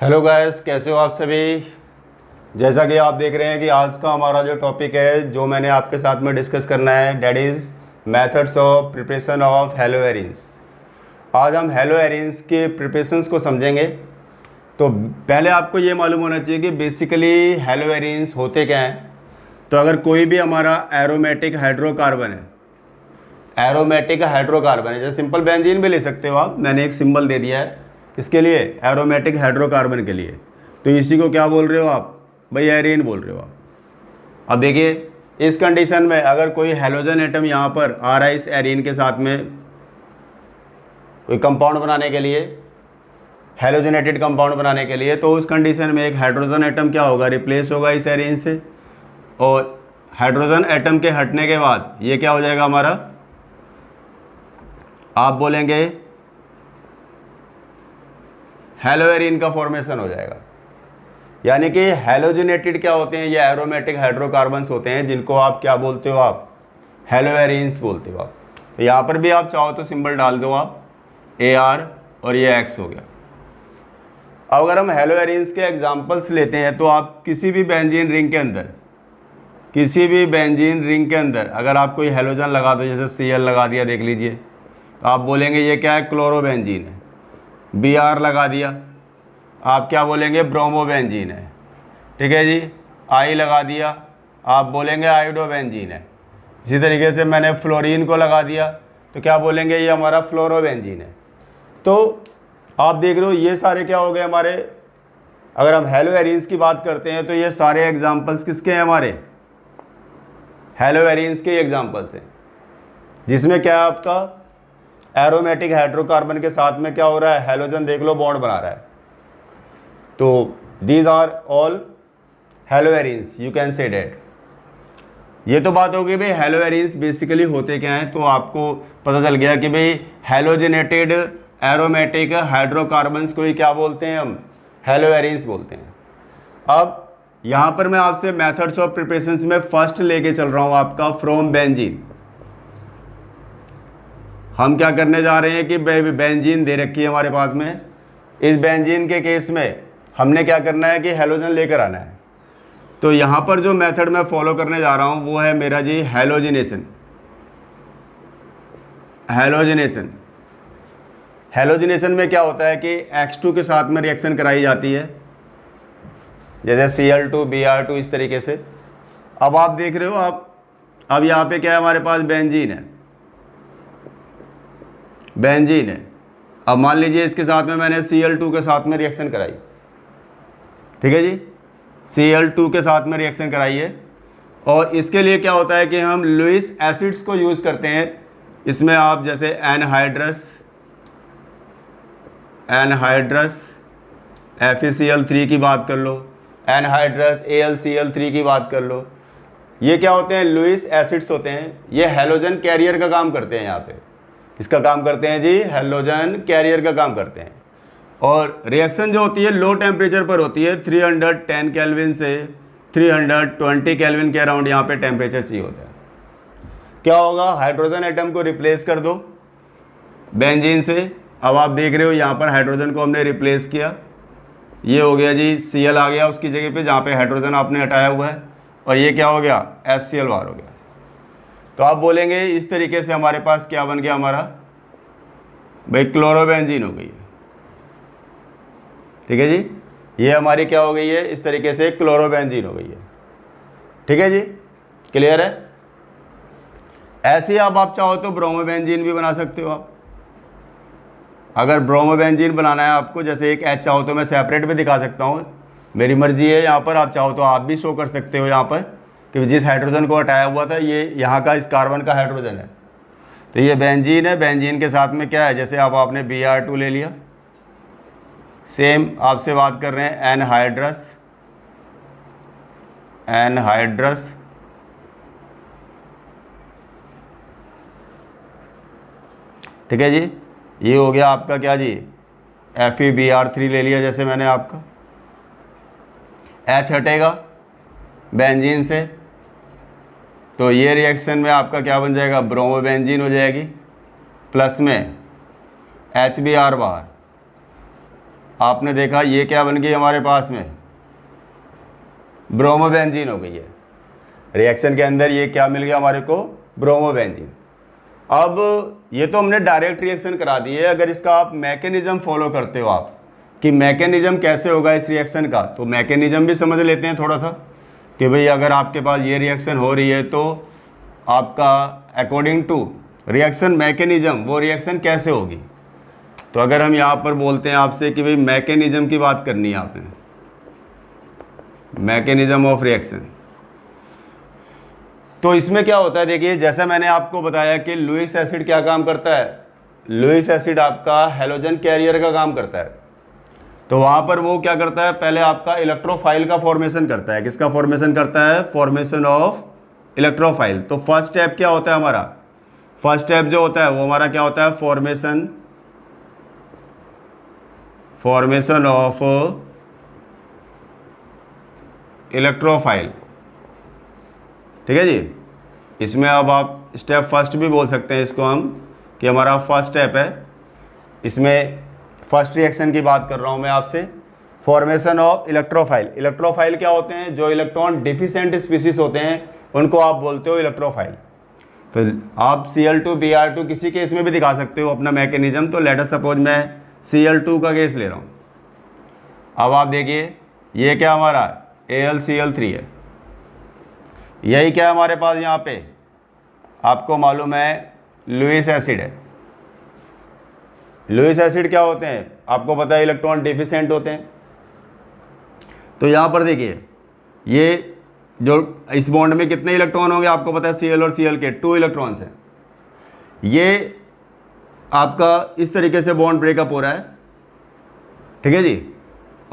Hello guys, कैसे हो आप सभी। जैसा कि आप देख रहे हैं कि आज का हमारा जो टॉपिक है जो मैंने आपके साथ में डिस्कस करना है that is methods of preparation of haloarenes. आज हम हेलो एरेंज के प्रिपरेशंस को समझेंगे। तो पहले आपको ये मालूम होना चाहिए कि बेसिकली हेलो एरेंज होते क्या हैं। तो अगर कोई भी हमारा एरोमेटिक हाइड्रोकार्बन है, जैसे सिंपल बेंजीन भी ले सकते हो आप, मैंने एक सिंबल दे दिया है किसके लिए, एरोमेटिक हाइड्रोकार्बन के लिए। तो इसी को क्या बोल रहे हो आप भाई, एरीन बोल रहे हो आप। अब देखिए इस कंडीशन में अगर कोई हेलोजन एटम यहाँ पर आ रहा है इस एरीन के साथ में कोई कंपाउंड बनाने के लिए, हेलोजनेटेड कंपाउंड बनाने के लिए, तो उस कंडीशन में एक हाइड्रोजन एटम क्या होगा, रिप्लेस होगा इस एरीन से। और हाइड्रोजन एटम के हटने के बाद ये क्या हो जाएगा हमारा, आप बोलेंगे हेलो एरीन का फॉर्मेशन हो जाएगा। यानी कि हेलोजनेटेड क्या होते हैं, ये एरोमेटिक हाइड्रोकार्बन्स होते हैं जिनको आप क्या बोलते हो, आप हेलो एरीन्स बोलते हो आप। तो यहाँ पर भी आप चाहो तो सिंबल डाल दो आप AR और ये X हो गया। अब अगर हम हेलो एरीन्स के एग्जांपल्स लेते हैं तो आप किसी भी बेंजीन रिंग के अंदर अगर आप कोई हेलोजन लगा दो, जैसे Cl लगा दिया देख लीजिए, तो आप बोलेंगे ये क्या है, क्लोरोबेंजीन है। Br लगा दिया, आप क्या बोलेंगे, ब्रोमोबेंजीन है। ठीक है जी। I लगा दिया, आप बोलेंगे आयोडोबेंजीन है। इसी तरीके से मैंने फ्लोरीन को लगा दिया तो क्या बोलेंगे, ये हमारा फ्लोरोबेंजीन है। तो आप देख रहे हो ये सारे क्या हो गए हमारे, अगर हम हेलो एरीन्स की बात करते हैं तो ये सारे एग्जाम्पल्स किसके हैं, हमारे हेलो एरीन्स के एग्जाम्पल्स हैं, जिसमें क्या है आपका एरोमेटिक हाइड्रोकार्बन के साथ में क्या हो रहा है, हेलोजन देख लो बॉन्ड बना रहा है। तो these are all haloarenes, you can say that. ये तो बात होगी भाई हेलो एरीन्स बेसिकली होते क्या हैं। तो आपको पता चल गया कि भाई हेलोजनेटेड एरोमेटिक हाइड्रोकार्बन्स को ही क्या बोलते हैं, हम हेलो एरीन्स बोलते हैं। अब यहाँ पर मैं आपसे मेथड्स ऑफ प्रिपरेशंस में फर्स्ट लेके चल रहा हूँ आपका फ्रॉम बेंजीन। हम क्या करने जा रहे हैं कि बेंजीन दे रखी है हमारे पास में, इस बेंजीन के केस में हमने क्या करना है कि हेलोजन लेकर आना है। तो यहाँ पर जो मेथड मैं फॉलो करने जा रहा हूँ वो है मेरा जी हेलोजिनेशन। हेलोजिनेशन में क्या होता है कि X2 के साथ में रिएक्शन कराई जाती है, जैसे Cl2 Br2 इस तरीके से। अब आप देख रहे हो आप, अब यहाँ पे क्या है हमारे पास, बेंजीन है। अब मान लीजिए इसके साथ में मैंने Cl2 के साथ में रिएक्शन कराई, ठीक है जी, Cl2 के साथ में रिएक्शन कराई है। और इसके लिए क्या होता है कि हम लुईस एसिड्स को यूज़ करते हैं। इसमें आप जैसे एनहाइड्रस FeCl3 की बात कर लो, एनहाइड्रस AlCl3 की बात कर लो। ये क्या होते हैं, लुईस एसिड्स होते हैं। ये हेलोजन कैरियर का काम करते हैं। यहाँ पे किसका काम करते हैं जी, हेलोजन कैरियर का काम करते हैं। और रिएक्शन जो होती है लो टेम्परेचर पर होती है, 310 केल्विन से 320 केल्विन के अराउंड यहाँ पे टेम्परेचर चाहिए होता है। क्या होगा, हाइड्रोजन एटम को रिप्लेस कर दो बेंजीन से। अब आप देख रहे हो यहाँ पर हाइड्रोजन को हमने रिप्लेस किया, ये हो गया जी Cl आ गया उसकी जगह पे जहाँ पे हाइड्रोजन आपने हटाया हुआ है, और ये क्या हो गया, HCl बार हो गया। तो आप बोलेंगे इस तरीके से हमारे पास क्या बन गया हमारा भाई, क्लोरोबेंजीन हो गई है। ठीक है जी, ये हमारी क्या हो गई है, इस तरीके से क्लोरोबेंजीन हो गई है। ठीक है जी, क्लियर है। ऐसे अब आप चाहो तो ब्रोमोबेंजीन भी बना सकते हो आप। अगर ब्रोमोबेंजीन बनाना है आपको, जैसे एक H चाहो तो मैं सेपरेट भी दिखा सकता हूँ, मेरी मर्जी है। यहाँ पर आप चाहो तो आप भी शो कर सकते हो यहाँ पर कि जिस हाइड्रोजन को हटाया हुआ था ये यहाँ का इस कार्बन का हाइड्रोजन है। तो ये बेंजीन है, बेंजीन के साथ में क्या है, जैसे अब आपने Br2 ले लिया, सेम आपसे बात कर रहे हैं एनहाइड्रस ठीक है जी। ये हो गया आपका क्या जी, FeBr3 ले लिया जैसे मैंने आपका, H हटेगा बेंजीन से, तो ये रिएक्शन में आपका क्या बन जाएगा, ब्रोमोबेंजीन हो जाएगी, प्लस में HBr बार। आपने देखा ये क्या बन गई हमारे पास में, ब्रोमोबेंजीन हो गई है। रिएक्शन के अंदर ये क्या मिल गया हमारे को, ब्रोमोबेंजीन। अब ये तो हमने डायरेक्ट रिएक्शन करा दी है। अगर इसका आप मैकेनिज्म फॉलो करते हो आप कि मैकेनिज्म कैसे होगा इस रिएक्शन का, तो मैकेनिज्म भी समझ लेते हैं थोड़ा सा कि भाई अगर आपके पास ये रिएक्शन हो रही है तो आपका अकॉर्डिंग टू रिएक्शन मैकेनिज्म वो रिएक्शन कैसे होगी। तो अगर हम यहाँ पर बोलते हैं आपसे कि भाई मैकेनिज्म की बात करनी है आपने, मैकेनिज्म ऑफ रिएक्शन, तो इसमें क्या होता है, देखिए जैसा मैंने आपको बताया कि लुइस एसिड क्या काम करता है, लुइस एसिड आपका हैलोजन कैरियर का काम करता है। तो वहाँ पर वो क्या करता है, पहले आपका इलेक्ट्रोफाइल का फॉर्मेशन करता है। किसका फॉर्मेशन करता है, फॉर्मेशन ऑफ इलेक्ट्रोफाइल। तो फर्स्ट स्टेप क्या होता है हमारा, फर्स्ट स्टेप जो होता है वो हमारा क्या होता है, फॉर्मेशन ऑफ इलेक्ट्रोफाइल। ठीक है जी। इसमें अब आप स्टेप फर्स्ट भी बोल सकते हैं इसको हम कि हमारा फर्स्ट स्टेप है। इसमें फर्स्ट रिएक्शन की बात कर रहा हूं मैं आपसे, फॉर्मेशन ऑफ इलेक्ट्रोफाइल। इलेक्ट्रोफाइल क्या होते हैं, जो इलेक्ट्रॉन डिफिशिएंट स्पीसीज होते हैं उनको आप बोलते हो इलेक्ट्रोफाइल। तो आप Cl2 Br2 किसी केस में भी दिखा सकते हो अपना मैकेनिज्म। तो लेट अस सपोज मैं Cl2 का केस ले रहा हूँ। अब आप देखिए ये क्या हमारा AlCl3 है, यही क्या है हमारे पास यहाँ पे, आपको मालूम है लुइस एसिड है। लुइस एसिड क्या होते हैं, आपको पता है इलेक्ट्रॉन डिफिशिएंट होते हैं। तो यहाँ पर देखिए ये जो इस बॉन्ड में कितने इलेक्ट्रॉन होंगे आपको पता है, Cl और Cl के 2 इलेक्ट्रॉन्स हैं। ये आपका इस तरीके से बॉन्ड ब्रेकअप हो रहा है, ठीक है जी।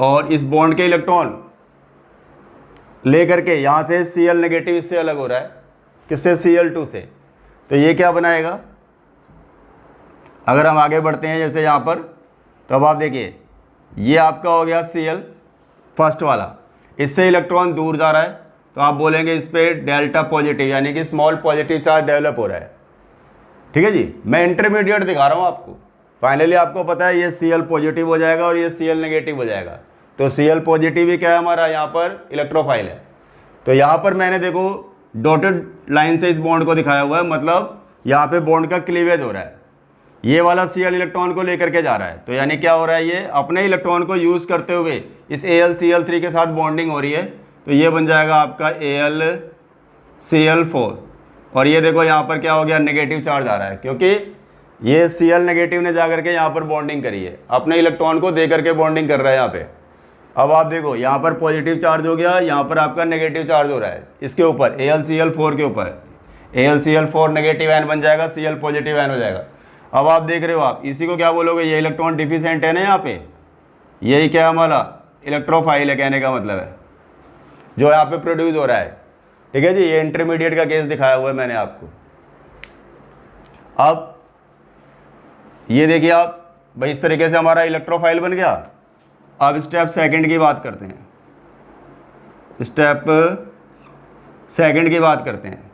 और इस बॉन्ड के इलेक्ट्रॉन लेकर के यहाँ से Cl नेगेटिव इससे अलग हो रहा है, किससे, Cl2 से। तो ये क्या बनाएगा, अगर हम आगे बढ़ते हैं जैसे यहाँ पर, तो अब आप देखिए ये आपका हो गया Cl फर्स्ट वाला, इससे इलेक्ट्रॉन दूर जा रहा है तो आप बोलेंगे इस पर डेल्टा पॉजिटिव यानी कि स्मॉल पॉजिटिव चार्ज डेवलप हो रहा है। ठीक है जी, मैं इंटरमीडिएट दिखा रहा हूँ आपको। फाइनली आपको पता है ये Cl पॉजिटिव हो जाएगा और ये Cl नेगेटिव हो जाएगा। तो Cl पॉजिटिव ही क्या है हमारा, यहाँ पर इलेक्ट्रोफाइल है। तो यहाँ पर मैंने देखो डॉटेड लाइन से इस बॉन्ड को दिखाया हुआ है, मतलब यहाँ पे बॉन्ड का क्लीवेज हो रहा है। ये वाला Cl इलेक्ट्रॉन को लेकर के जा रहा है, तो यानी क्या हो रहा है, ये अपने इलेक्ट्रॉन को यूज़ करते हुए इस AlCl3 के साथ बॉन्डिंग हो रही है। तो ये बन जाएगा आपका AlCl4। और ये देखो यहाँ पर क्या हो गया, नेगेटिव चार्ज आ रहा है, क्योंकि ये Cl नेगेटिव ने जा करके यहाँ पर बॉन्डिंग करी है, अपने इलेक्ट्रॉन को दे करके बॉन्डिंग कर रहा है यहाँ पे। अब आप देखो यहाँ पर पॉजिटिव चार्ज हो गया, यहाँ पर आपका नेगेटिव चार्ज हो रहा है इसके ऊपर, AlCl4 के ऊपर। AlCl4 नेगेटिव आयन बन जाएगा, Cl पॉजिटिव आयन हो जाएगा। अब आप देख रहे हो, आप इसी को क्या बोलोगे, ये इलेक्ट्रॉन डिफिशिएंट है ना यहाँ पे, यही क्या है हमारा इलेक्ट्रोफाइल है, कहने का मतलब है, जो यहाँ पे प्रोड्यूस हो रहा है। ठीक है जी, ये इंटरमीडिएट का केस दिखाया हुआ है मैंने आपको। अब ये देखिए आप भाई, इस तरीके से हमारा इलेक्ट्रोफाइल बन गया। अब स्टेप सेकंड की बात करते हैं, स्टेप सेकंड की बात करते हैं।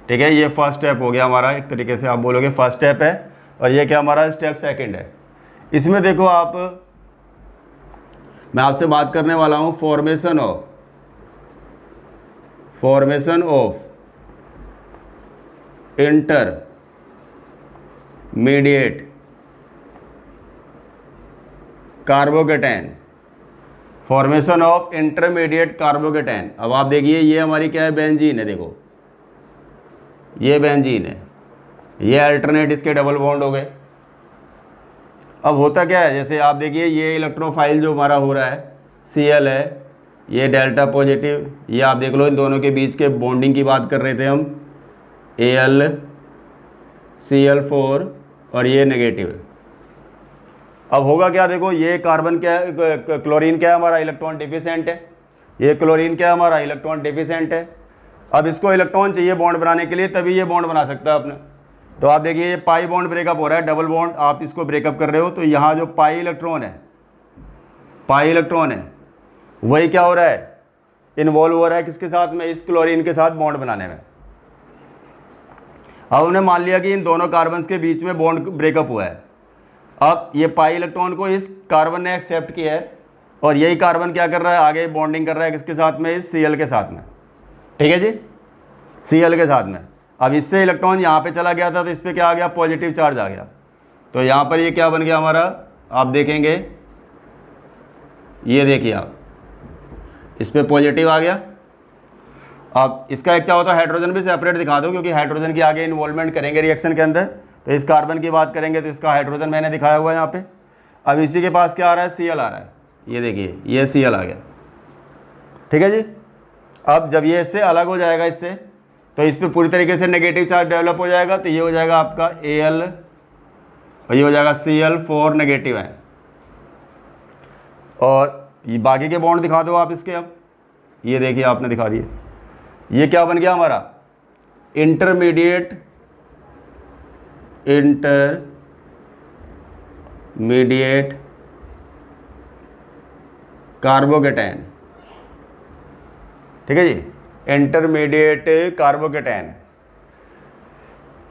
ठीक है, ये फर्स्ट स्टेप हो गया हमारा, एक तरीके से आप बोलोगे फर्स्ट स्टेप है, और ये क्या हमारा स्टेप सेकंड है। इसमें देखो आप, मैं आपसे बात करने वाला हूं formation of intermediate carbocation, formation of intermediate carbocation. अब आप देखिए ये हमारी क्या है, बेंजीन है। देखो ये बेंजीन है, ये अल्टरनेट इसके डबल बॉन्ड हो गए। अब होता क्या है, जैसे आप देखिए ये इलेक्ट्रोफाइल जो हमारा हो रहा है Cl है, ये डेल्टा पॉजिटिव, ये आप देख लो इन दोनों के बीच के बॉन्डिंग की बात कर रहे थे हम, AlCl4 और ये नेगेटिव है। अब होगा क्या, देखो ये कार्बन क्या है, क्लोरीन क्या है हमारा, इलेक्ट्रॉन डिफिशिएंट है। ये क्लोरीन क्या है हमारा, इलेक्ट्रॉन डिफिशिएंट है। अब इसको इलेक्ट्रॉन चाहिए बॉन्ड बनाने के लिए, तभी ये बॉन्ड बना सकता है अपने। तो आप देखिए ये पाई बॉन्ड ब्रेकअप हो रहा है, डबल बॉन्ड आप इसको ब्रेकअप कर रहे हो, तो यहाँ जो पाई इलेक्ट्रॉन है वही क्या हो रहा है, इन्वॉल्व हो रहा है किसके साथ में, इस क्लोरीन के साथ बॉन्ड बनाने में। अब हमने मान लिया कि इन दोनों कार्बन्स के बीच में बॉन्ड ब्रेकअप हुआ है। अब ये पाई इलेक्ट्रॉन को इस कार्बन ने एक्सेप्ट किया है और यही कार्बन क्या कर रहा है, आगे बॉन्डिंग कर रहा है किसके साथ में, इस Cl के साथ में। ठीक है जी, Cl के साथ में। अब इससे इलेक्ट्रॉन यहाँ पे चला गया था तो इस पर क्या आ गया, पॉजिटिव चार्ज आ गया। तो यहाँ पर ये क्या बन गया हमारा, आप देखेंगे, ये देखिए आप, इस पर पॉजिटिव आ गया। अब इसका एक चाहो तो हाइड्रोजन भी सेपरेट दिखा दो, क्योंकि हाइड्रोजन की आगे इन्वॉल्वमेंट करेंगे रिएक्शन के अंदर। तो इस कार्बन की बात करेंगे तो इसका हाइड्रोजन मैंने दिखाया हुआ है यहाँ पे। अब इसी के पास क्या आ रहा है, Cl आ रहा है, ये देखिए ये Cl आ गया। ठीक है जी। अब जब ये इससे अलग हो जाएगा इससे, तो इस पर पूरी तरीके से नेगेटिव चार्ज डेवलप हो जाएगा। तो ये हो जाएगा आपका Al और ये हो जाएगा Cl4 नेगेटिव है। और ये बाकी के बॉन्ड दिखा दो आप इसके। अब ये देखिए आपने दिखा दिए, ये क्या बन गया हमारा, इंटरमीडिएट कार्बोकेटायन। ठीक है जी, इंटरमीडिएट कार्बोकेटायन।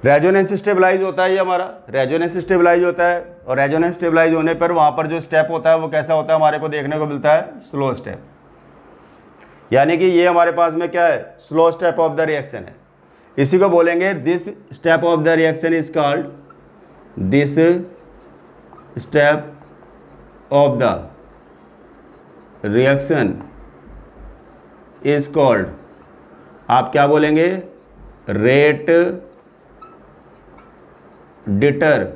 रेजोनेंस स्टेबलाइज होता है ये हमारा, रेजोनेंस स्टेबलाइज होता है। और रेजोनेंस स्टेबलाइज होने पर वहाँ पर जो स्टेप होता है वो कैसा होता है, हमारे को देखने को मिलता है स्लो स्टेप। यानी कि ये हमारे पास में क्या है, slow step of the reaction है। इसी को बोलेंगे this step of the reaction is called, this step of the reaction is called, आप क्या बोलेंगे, rate determining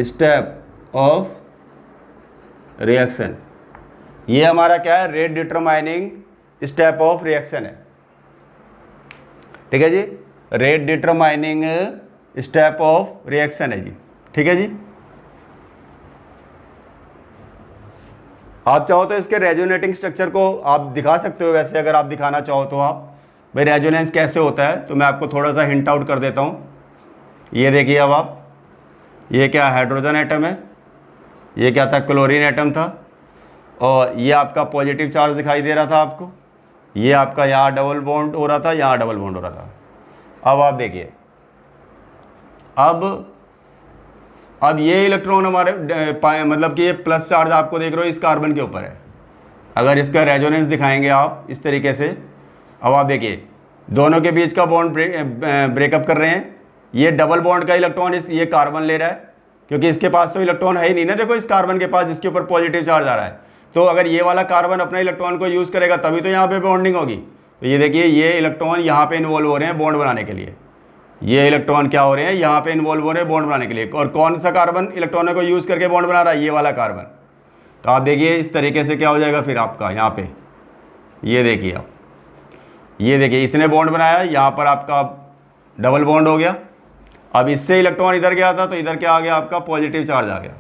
step of reaction. ये हमारा क्या है, rate determining step of reaction है। ठीक है जी, rate determining step of reaction है जी। ठीक है जी। आप चाहो तो इसके रेजोनेटिंग स्ट्रक्चर को आप दिखा सकते हो, वैसे अगर आप दिखाना चाहो तो आप, भाई रेजोनेंस कैसे होता है, तो मैं आपको थोड़ा सा हिंट आउट कर देता हूँ। ये देखिए अब आप, ये क्या हाइड्रोजन एटम है, ये क्या था, क्लोरीन एटम था, और ये आपका पॉजिटिव चार्ज दिखाई दे रहा था आपको, ये आपका यहाँ डबल बॉन्ड हो रहा था, यहाँ डबल बॉन्ड हो रहा था। अब आप देखिए, अब ये इलेक्ट्रॉन हमारे मतलब कि ये प्लस चार्ज आपको देख रहे हो इस कार्बन के ऊपर है। अगर इसका रेजोनेंस दिखाएंगे आप इस तरीके से, अब आप देखिए दोनों के बीच का बॉन्ड ब्रेकअप कर रहे हैं। ये डबल बॉन्ड का इलेक्ट्रॉन ये कार्बन ले रहा है, क्योंकि इसके पास तो इलेक्ट्रॉन है ही नहीं ना, देखो इस कार्बन के पास जिसके ऊपर पॉजिटिव चार्ज आ रहा है। तो अगर ये वाला कार्बन अपने इलेक्ट्रॉन को यूज़ करेगा तभी तो यहाँ पे बॉन्डिंग होगी। तो ये देखिए ये इलेक्ट्रॉन यहाँ पे इन्वॉल्व हो रहे हैं बॉन्ड बनाने के लिए, ये इलेक्ट्रॉन क्या हो रहे हैं, यहाँ पे इन्वॉल्व हो रहे हैं बॉन्ड बनाने के लिए। और कौन सा कार्बन इलेक्ट्रॉनों को यूज़ करके बॉन्ड बना रहा है, ये वाला कार्बन। तो आप देखिए इस तरीके से क्या हो जाएगा फिर आपका यहाँ पे, ये देखिए आप, ये देखिए इसने बॉन्ड बनाया, यहाँ पर आपका डबल बॉन्ड हो गया। अब इससे इलेक्ट्रॉन इधर गया था तो इधर क्या आ गया आपका, पॉजिटिव चार्ज आ गया।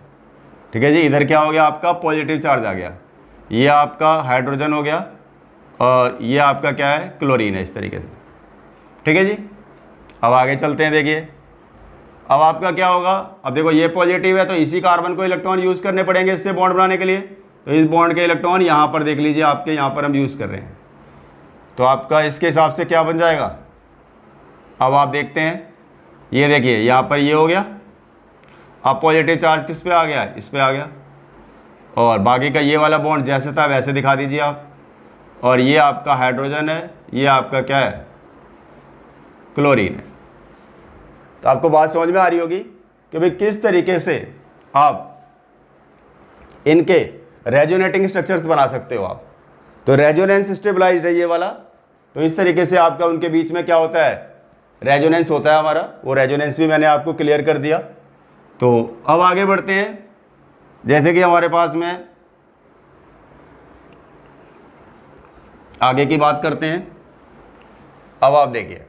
ठीक है जी, इधर क्या हो गया आपका, पॉजिटिव चार्ज आ गया। ये आपका हाइड्रोजन हो गया और ये आपका क्या है, क्लोरीन है, इस तरीके से। ठीक है जी। अब आगे चलते हैं, देखिए अब आपका क्या होगा। अब देखो ये पॉजिटिव है तो इसी कार्बन को इलेक्ट्रॉन यूज़ करने पड़ेंगे इससे बॉन्ड बनाने के लिए। तो इस बॉन्ड के इलेक्ट्रॉन यहाँ पर देख लीजिए आपके, यहाँ पर हम यूज़ कर रहे हैं। तो आपका इसके हिसाब से क्या बन जाएगा, अब आप देखते हैं, ये देखिए यहाँ पर ये हो गया। अब पॉजिटिव चार्ज किस पे आ गया, इस पे आ गया। और बाकी का ये वाला बॉन्ड जैसे था वैसे दिखा दीजिए आप। और ये आपका हाइड्रोजन है, ये आपका क्या है, क्लोरीन है। तो आपको बात समझ में आ रही होगी कि भाई किस तरीके से आप इनके रेजोनेटिंग स्ट्रक्चर्स बना सकते हो आप। तो रेजोनेंस स्टेबलाइज्ड है ये वाला। तो इस तरीके से आपका उनके बीच में क्या होता है, रेजोनेंस होता है हमारा। वो रेजोनेंस भी मैंने आपको क्लियर कर दिया। तो अब आगे बढ़ते हैं, जैसे कि हमारे पास में आगे की बात करते हैं। अब आप देखिए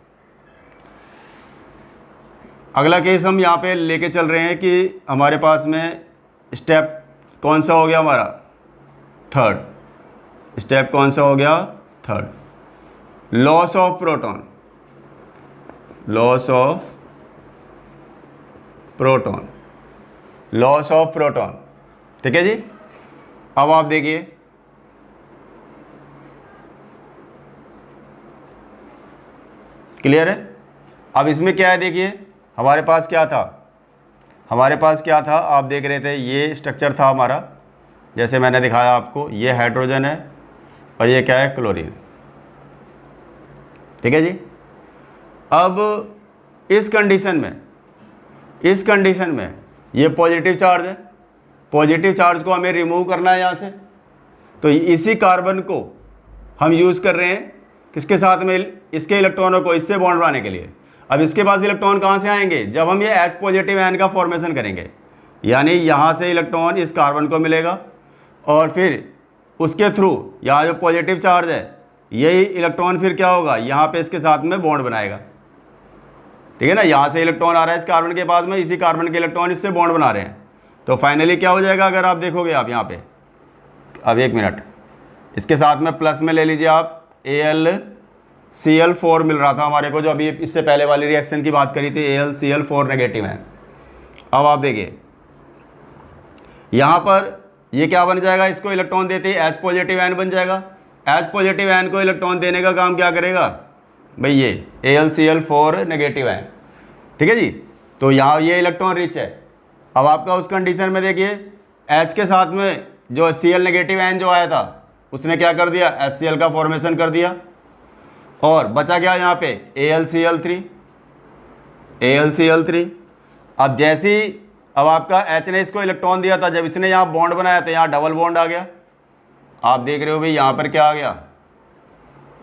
अगला केस हम यहाँ पे लेके चल रहे हैं कि हमारे पास में स्टेप कौन सा हो गया हमारा, थर्ड स्टेप कौन सा हो गया, third, loss of proton, loss of proton, loss of proton. ठीक है जी। अब आप देखिए क्लियर है। अब इसमें क्या है, देखिए हमारे पास क्या था, हमारे पास क्या था, आप देख रहे थे ये स्ट्रक्चर था हमारा, जैसे मैंने दिखाया आपको, ये हाइड्रोजन है और ये क्या है, क्लोरीन। ठीक है जी। अब इस कंडीशन में ये पॉजिटिव चार्ज है, पॉजिटिव चार्ज को हमें रिमूव करना है यहाँ से, तो इसी कार्बन को हम यूज़ कर रहे हैं किसके साथ में, इसके इलेक्ट्रॉनों को इससे बॉन्ड बनाने के लिए। अब इसके पास इलेक्ट्रॉन कहाँ से आएंगे, जब हम ये H पॉजिटिव आयन का फॉर्मेशन करेंगे, यानी यहाँ से इलेक्ट्रॉन इस कार्बन को मिलेगा और फिर उसके थ्रू यहाँ जो पॉजिटिव चार्ज है यही इलेक्ट्रॉन फिर क्या होगा, यहाँ पे इसके साथ में बॉन्ड बनाएगा। ठीक है ना, यहाँ से इलेक्ट्रॉन आ रहा है इस कार्बन के पास में, इसी कार्बन के इलेक्ट्रॉन इससे बॉन्ड बना रहे हैं, तो फाइनली क्या हो जाएगा, अगर आप देखोगे आप यहाँ पे, अब एक मिनट, इसके साथ में प्लस में ले लीजिए आप, AlCl4 मिल रहा था हमारे को, जो अभी इससे पहले वाली रिएक्शन की बात करी थी, AlCl4 नेगेटिव है। अब आप देखिए यहाँ पर ये क्या बन जाएगा, इसको इलेक्ट्रॉन देते ही H पॉजिटिव आयन बन जाएगा। H पॉजिटिव आयन को इलेक्ट्रॉन देने का काम क्या करेगा भाई, ये AlCl4 नेगेटिव आयन। ठीक है जी, तो यहाँ ये इलेक्ट्रॉन रिच है। अब आपका उस कंडीशन में देखिए H के साथ में जो Cl नेगेटिव आयन जो आया था उसने क्या कर दिया, HCl का फॉर्मेशन कर दिया, और बचा क्या यहाँ पे, AlCl3। अब जैसी, अब आपका H ने इसको इलेक्ट्रॉन दिया था, जब इसने यहाँ बॉन्ड बनाया तो यहाँ डबल बॉन्ड आ गया। आप देख रहे हो भाई यहाँ पर क्या आ गया,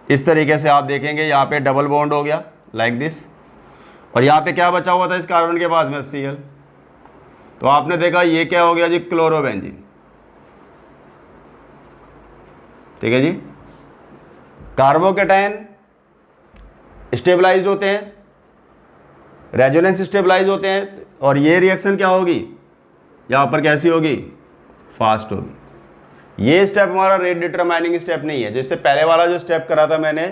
इस तरीके से आप देखेंगे यहाँ पे डबल बॉन्ड हो गया लाइक दिस, और यहाँ पे क्या बचा हुआ था इस कार्बन के पास में, Cl। तो आपने देखा ये क्या हो गया जी, क्लोरोबेंजीन। ठीक है जी, कार्बोकेटायन स्टेबलाइज होते हैं, रेजोनेंस स्टेबलाइज होते हैं, और ये रिएक्शन क्या होगी यहाँ पर, कैसी होगी, फास्ट होगी। ये स्टेप हमारा रेट डिटरमाइनिंग स्टेप नहीं है, जैसे पहले वाला जो स्टेप करा था मैंने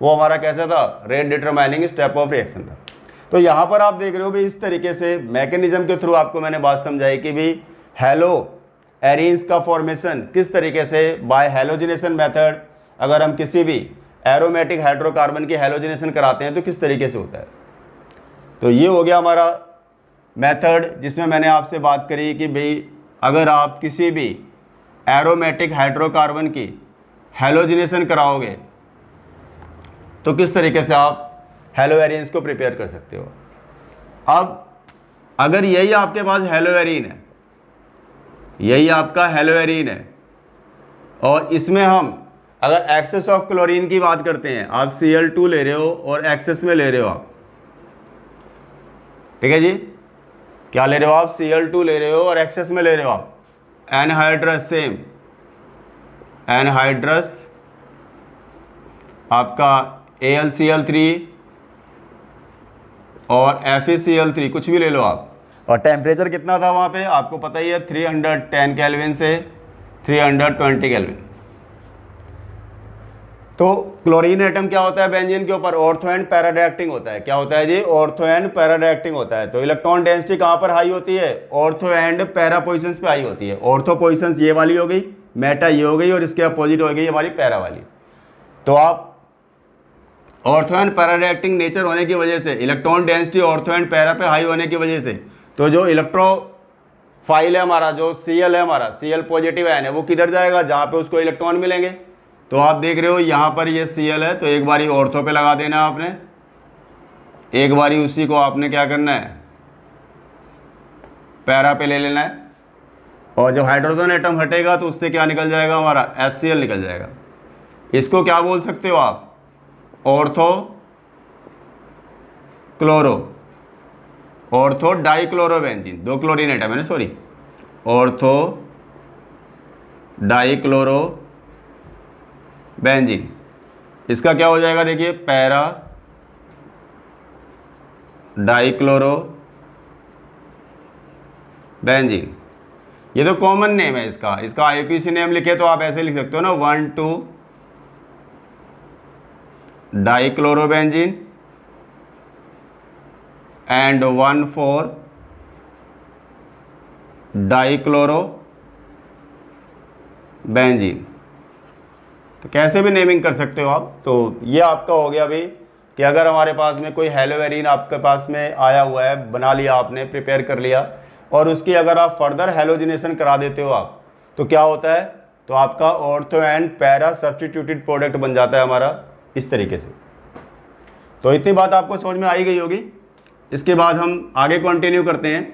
वो हमारा कैसा था, rate determining step of reaction था। तो यहाँ पर आप देख रहे हो भाई इस तरीके से मैकेनिज्म के थ्रू आपको मैंने बात समझाई कि भाई हेलो एरीन्स का फॉर्मेशन किस तरीके से बाय हेलोजिनेशन मेथड, अगर हम किसी भी एरोमेटिक हाइड्रोकार्बन की हेलोजिनेशन कराते हैं तो किस तरीके से होता है। तो ये हो गया हमारा मेथड जिसमें मैंने आपसे बात करी कि भाई अगर आप किसी भी एरोमेटिक हाइड्रोकार्बन की हेलोजिनेशन कराओगे तो किस तरीके से आप हेलो एरीन्स को प्रिपेयर कर सकते हो। अब अगर यही आपके पास हेलो एरीन है, यही आपका हेलो एरीन है, और इसमें हम अगर एक्सेस ऑफ क्लोरीन की बात करते हैं, आप Cl2 ले रहे हो और एक्सेस में ले रहे हो आप, ठीक है जी, क्या ले रहे हो आप, Cl2 ले रहे हो और एक्सेस में ले रहे हो आप एनहाइड्रस, सेम एनहाइड्रस आपका AlCl3 और FeCl3 कुछ भी ले लो आप, और टेम्परेचर कितना था वहाँ पे आपको पता ही है, 310 केल्विन से 320 केल्विन। तो क्लोरीन एटम क्या होता है बेंजीन के ऊपर, ऑर्थो एंड पैरा रिएक्टिंग होता है। क्या होता है जी, ऑर्थो एंड पैरा रिएक्टिंग होता है। तो इलेक्ट्रॉन डेंसिटी कहाँ पर हाई होती है, ऑर्थो एंड पैरा पोजिशंस पे हाई होती है। ऑर्थो पोजिशंस ये वाली हो गई, मेटा ये हो गई, और इसके अपोजिट हो गई हमारी पैरा वाली। तो आप ortho and para reacting nature होने की वजह से, electron density ortho and para पे हाई होने की वजह से, तो जो इलेक्ट्रोफाइल है हमारा, जो Cl है हमारा, Cl पॉजिटिव आयन है, वो किधर जाएगा, जहाँ पे उसको इलेक्ट्रॉन मिलेंगे। तो आप देख रहे हो यहाँ पर ये Cl है, तो एक बारी ऑर्थो पे लगा देना आपने, एक बारी उसी को आपने क्या करना है, पैरा पे ले लेना है, और जो हाइड्रोजन एटम हटेगा तो उससे क्या निकल जाएगा हमारा, HCl निकल जाएगा। इसको क्या बोल सकते हो आप, ऑर्थो क्लोरो, ऑर्थो डाइक्लोरोबेंजीन, दो क्लोरीन एटम है ना, सॉरी, ऑर्थो डाइक्लोरो बेंजीन। इसका क्या हो जाएगा देखिए, पैरा डाइक्लोरो बेंजीन। ये तो कॉमन नेम है इसका, इसका आईपीसी नेम लिखे तो आप ऐसे लिख सकते हो ना, 1,2 डाइक्लोरोबेंजीन एंड 1,4 डाइक्लोरो बेंजीन। तो कैसे भी नेमिंग कर सकते हो आप। तो ये आपका हो गया भाई कि अगर हमारे पास में कोई हेलोवेरिन आपके पास में आया हुआ है, बना लिया आपने, प्रिपेयर कर लिया, और उसकी अगर आप फर्दर हेलोजिनेशन करा देते हो आप, तो क्या होता है, तो आपका ortho and para substituted product बन जाता है हमारा इस तरीके से। तो इतनी बात आपको समझ में आई गई होगी। इसके बाद हम आगे कंटिन्यू करते हैं।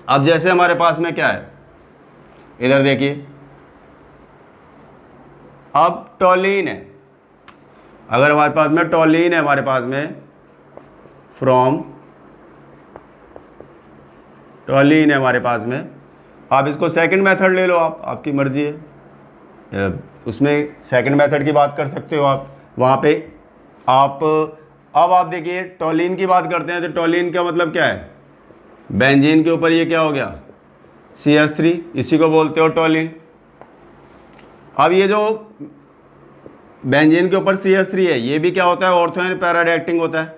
अब जैसे हमारे पास में क्या है, इधर देखिए, अब टोलिन है, अगर हमारे पास में टोलिन है, हमारे पास में फ्रॉम टोलिन है हमारे पास में, आप इसको सेकंड मेथड ले लो, आप, आपकी मर्जी है, उसमें सेकंड मेथड की बात कर सकते हो आप वहाँ पे आप। अब आप देखिए टोलिन की बात करते हैं, तो टोलिन का मतलब क्या है, बेंजीन के ऊपर ये क्या हो गया, CH3, इसी को बोलते हो टोलिन। अब ये जो बेंजीन के ऊपर CH3 है, ये भी क्या होता है, ऑर्थो एंड पैरा रिएक्टिंग होता है।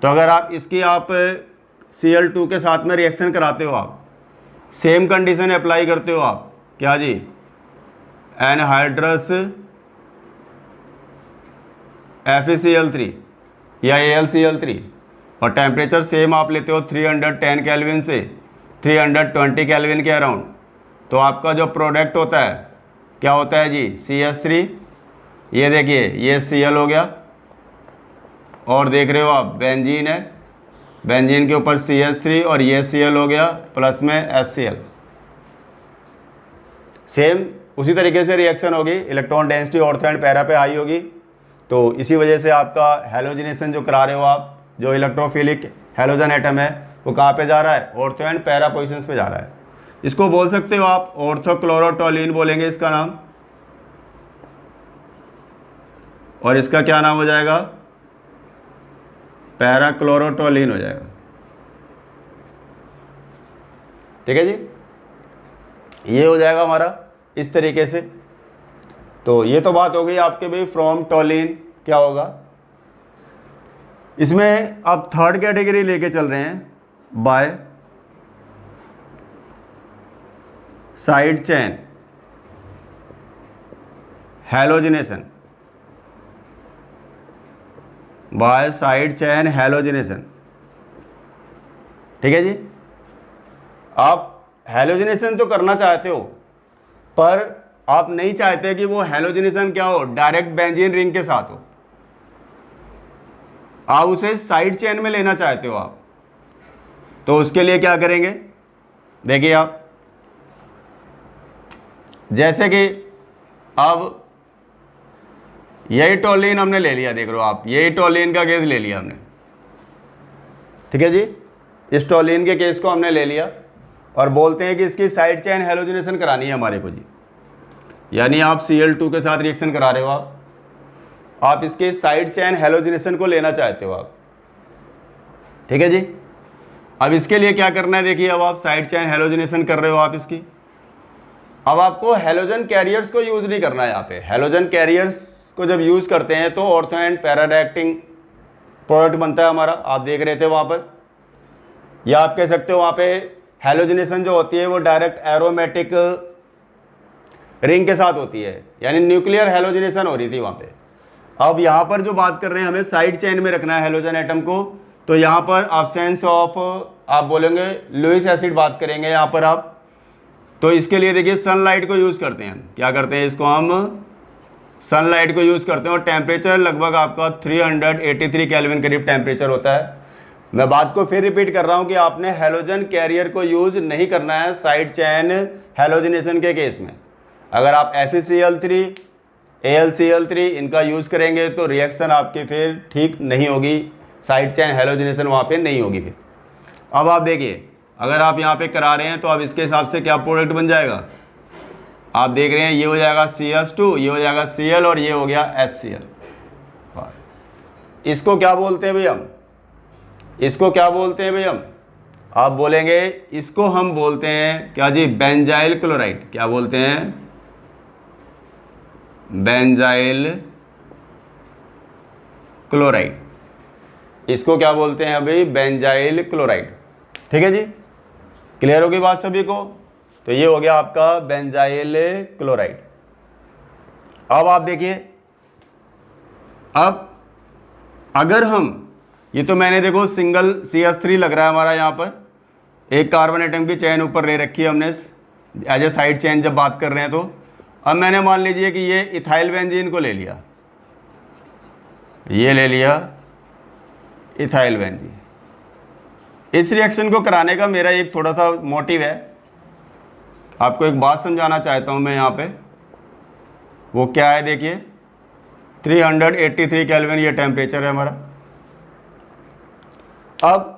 तो अगर आप इसकी आप Cl2 के साथ में रिएक्शन कराते हो, आप सेम कंडीशन अप्लाई करते हो आप, क्या जी, एनहाइड्रस FeCl3 या AlCl3, और टेम्परेचर सेम आप लेते हो 310 केल्विन से 320 केल्विन के अराउंड, तो आपका जो प्रोडक्ट होता है क्या होता है जी, CH3, ये देखिए ये Cl हो गया, और देख रहे हो आप बेंजीन है, बेंजीन के ऊपर CH3 और ये Cl हो गया, प्लस में HCl। सेम उसी तरीके से रिएक्शन होगी, electron density ortho and para पे हाई होगी, तो इसी वजह से आपका हेलोजिनेशन जो करा रहे हो आप, जो इलेक्ट्रोफिलिक हेलोजन एटम है वो कहाँ पे जा रहा है, ऑर्थो एंड पैरा पोजिशंस पे जा रहा है। इसको बोल सकते हो आप ऑर्थोक्लोरोटोलिन बोलेंगे इसका नाम, और इसका क्या नाम हो जाएगा, पैराक्लोरोटोलिन हो जाएगा। ठीक है जी, ये हो जाएगा हमारा इस तरीके से। तो ये तो बात हो गई आपके भाई फ्रॉम टोलिन क्या होगा। इसमें आप थर्ड कैटेगरी लेके चल रहे हैं, by side chain halogenation, by side chain halogenation. ठीक है जी, आप हैलोजिनेशन तो करना चाहते हो, पर आप नहीं चाहते कि वो हैलोजिनेशन क्या हो, डायरेक्ट बेंजीन रिंग के साथ हो, आप उसे साइड चेन में लेना चाहते हो आप। तो उसके लिए क्या करेंगे, देखिए आप, जैसे कि अब यही टोलिन हमने ले लिया, देख रहे हो आप, यही टोलिन का केस ले लिया हमने। ठीक है जी, इस टोलिन के केस को हमने ले लिया और बोलते हैं कि इसकी साइड चेन हैलोजिनेशन करानी है हमारे को जी, यानी आप Cl2 के साथ रिएक्शन करा रहे हो आप इसके साइड चेन हैलोजिनेशन को लेना चाहते हो आप। ठीक है जी, अब इसके लिए क्या करना है, देखिए अब आप साइड चेन हैलोजिनेशन कर रहे हो आप इसकी, अब आपको हैलोजन कैरियर्स को यूज़ नहीं करना है यहाँ पे। हैलोजन कैरियर्स को जब यूज़ करते हैं तो ortho and para reacting product बनता है हमारा, आप देख रहे थे वहाँ पर, या आप कह सकते हो वहाँ पे हैलोजिनेशन जो होती है वो डायरेक्ट एरोमेटिक रिंग के साथ होती है, यानी न्यूक्लियर हैलोजिनेशन हो रही थी वहाँ पे। अब यहाँ पर जो बात कर रहे हैं, हमें साइड चेन में रखना है हैलोजन एटम को, तो यहाँ पर एब्सेंस ऑफ आप बोलेंगे लुइस एसिड बात करेंगे यहाँ पर आप। तो इसके लिए देखिए सनलाइट को यूज़ करते हैं, क्या करते हैं, इसको हम सनलाइट को यूज़ करते हैं, और टेम्परेचर लगभग आपका 383 केल्विन करीब टेम्परेचर होता है। मैं बात को फिर रिपीट कर रहा हूँ कि आपने हैलोजन कैरियर को यूज़ नहीं करना है साइड चेन हैलोजिनेशन के केस में। अगर आप FeCl3 AlCl3 इनका यूज़ करेंगे तो रिएक्शन आपके फिर ठीक नहीं होगी, साइड चेन हैलोजिनेशन वहाँ पे नहीं होगी फिर। अब आप देखिए, अगर आप यहाँ पे करा रहे हैं तो अब इसके हिसाब से क्या प्रोडक्ट बन जाएगा, आप देख रहे हैं ये हो जाएगा CH2, ये हो जाएगा Cl, और ये हो गया HCl। इसको क्या बोलते हैं भाई हम, इसको क्या बोलते हैं भाई हम, आप बोलेंगे इसको हम बोलते हैं क्या जी, बेंजाइल क्लोराइड। क्या बोलते हैं, बेंजाइल क्लोराइड, इसको क्या बोलते हैं अभी, बेंजाइल क्लोराइड। ठीक है जी, क्लियर होगी बात सभी को। तो ये हो गया आपका बेंजाइल क्लोराइड। अब आप देखिए, अब अगर हम ये तो मैंने देखो सिंगल CH3 लग रहा है हमारा यहाँ पर, एक कार्बन एटम की चेन ऊपर ले रखी है हमने एज ए साइड चेन जब बात कर रहे हैं। तो अब मैंने मान लीजिए कि ये इथाइल बेंजीन को ले लिया, ये ले लिया इथाइल बेंजीन। इस रिएक्शन को कराने का मेरा एक थोड़ा सा मोटिव है, आपको एक बात समझाना चाहता हूँ मैं यहाँ पे। वो क्या है देखिए, 383 केल्विन ये टेम्परेचर है हमारा। अब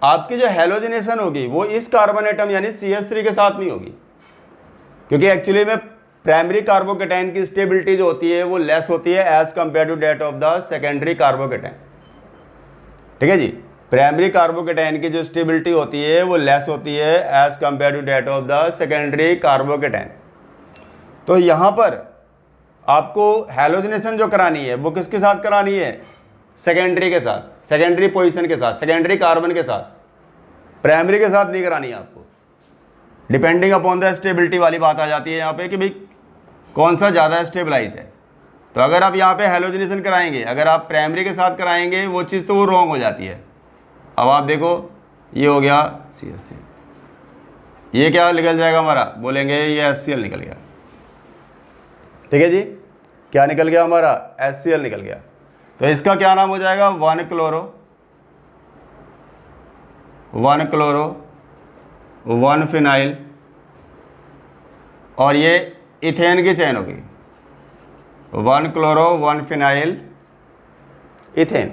आपकी जो हैलोजिनेशन होगी वो इस कार्बन एटम यानी CH3 के साथ नहीं होगी, क्योंकि एक्चुअली में प्राइमरी कार्बोकेटाइन की स्टेबिलिटी जो होती है वो लेस होती है as compare to that of the secondary carbocation. ठीक है जी, प्राइमरी कार्बोकेटाइन की जो स्टेबिलिटी होती है वो लेस होती है as compare to that of the secondary carbocation. तो यहाँ पर आपको हैलोजिनेशन जो करानी है वो किसके साथ करानी है, सेकेंडरी के साथ, सेकेंडरी पोजीशन के साथ, सेकेंडरी कार्बन के साथ, प्राइमरी के साथ नहीं करानी है आपको। डिपेंडिंग अपॉन द स्टेबिलिटी वाली बात आ जाती है यहाँ पे कि भाई कौन सा ज़्यादा स्टेबलाइज है। तो अगर आप यहाँ पे हैलोजिनेशन कराएंगे, अगर आप प्राइमरी के साथ कराएंगे वो चीज़ तो वो रॉन्ग हो जाती है। अब आप देखो ये हो गया CH3, ये क्या निकल जाएगा हमारा, बोलेंगे ये HCl निकल गया। ठीक है जी, क्या निकल गया हमारा, HCl निकल गया। तो इसका क्या नाम हो जाएगा, 1 क्लोरो 1 फिनाइल, और ये इथेन की चैन होगी, 1 क्लोरो 1 फिनाइल इथेन।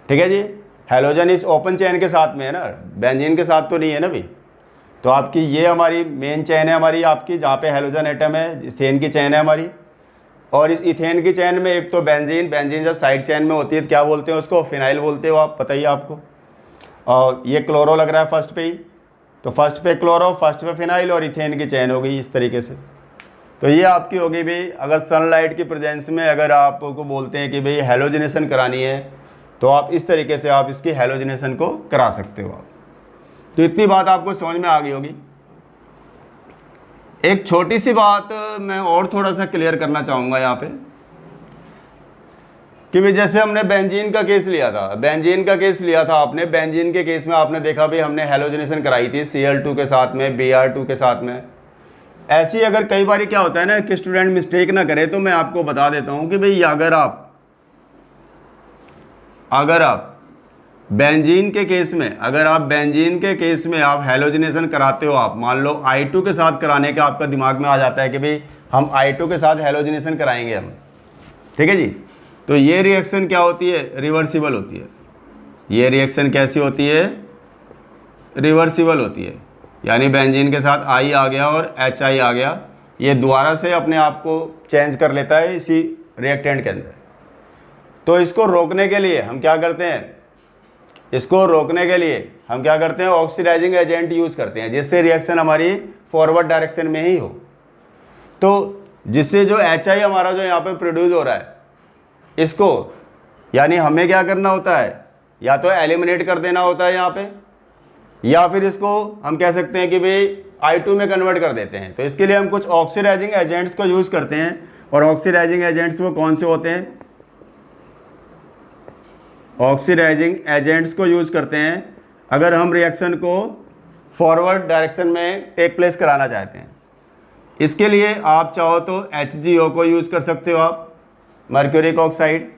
ठीक है जी, हैलोजन इस ओपन चैन के साथ में है ना, बेंजीन के साथ तो नहीं है ना भाई। तो आपकी ये हमारी मेन चैन है हमारी आपकी, जहाँ पे हैलोजन एटम है, इथेन की चैन है हमारी। और इस इथेन की चैन में एक तो बेंजीन, बेंजीन जब साइड चैन में होती है तो क्या बोलते हैं उसको, फिनाइल बोलते हो आप, पता ही आपको। और ये क्लोरो लग रहा है फर्स्ट पे ही, तो फर्स्ट पे क्लोरो, फर्स्ट पे फिनाइल, और इथेन की चैन हो गई इस तरीके से। तो ये आपकी होगी भाई, अगर सनलाइट की प्रेजेंस में अगर आपको बोलते हैं कि भाई हैलोजिनेशन करानी है तो आप इस तरीके से आप इसकी हैलोजिनेशन को करा सकते हो आप। तो इतनी बात आपको समझ में आ गई होगी। एक छोटी सी बात मैं और थोड़ा सा क्लियर करना चाहूँगा यहाँ पे कि भाई जैसे हमने बेंजीन का केस लिया था, बेंजीन का केस लिया था आपने, बेंजीन के केस में आपने देखा भाई हमने हैलोजिनेशन कराई थी Cl2 के साथ में, Br2 के साथ में। ऐसी अगर कई बार क्या होता है ना कि स्टूडेंट मिस्टेक ना करे, तो मैं आपको बता देता हूँ कि भाई अगर आप बेंजीन के केस में, अगर आप बेंजीन के केस में आप हैलोजिनेशन कराते हो, आप मान लो I2 के साथ कराने का आपका दिमाग में आ जाता है कि भाई हम I2 के साथ हैलोजिनेशन कराएंगे हम। ठीक है जी, तो ये रिएक्शन क्या होती है, रिवर्सिबल होती है। ये रिएक्शन कैसी होती है, रिवर्सिबल होती है, यानी बेंजीन के साथ I आ गया और HI आ गया, ये दोबारा से अपने आप को चेंज कर लेता है इसी रिएक्टेंट के अंदर। तो इसको रोकने के लिए हम क्या करते हैं, इसको रोकने के लिए हम क्या करते हैं, ऑक्सीडाइजिंग एजेंट यूज़ करते हैं, जिससे रिएक्शन हमारी फॉरवर्ड डायरेक्शन में ही हो। तो जिससे जो HI हमारा जो यहाँ पे प्रोड्यूस हो रहा है, इसको यानी हमें क्या करना होता है, या तो एलिमिनेट कर देना होता है यहाँ पे, या फिर इसको हम कह सकते हैं कि भाई I2 में कन्वर्ट कर देते हैं। तो इसके लिए हम कुछ ऑक्सीडाइजिंग एजेंट्स को यूज़ करते हैं। और ऑक्सीडाइजिंग एजेंट्स वो कौन से होते हैं, ऑक्सीडाइजिंग एजेंट्स को यूज़ करते हैं अगर हम रिएक्शन को फॉरवर्ड डायरेक्शन में टेक प्लेस कराना चाहते हैं। इसके लिए आप चाहो तो HgO को यूज़ कर सकते हो, आप मर्क्यूरिक ऑक्साइड,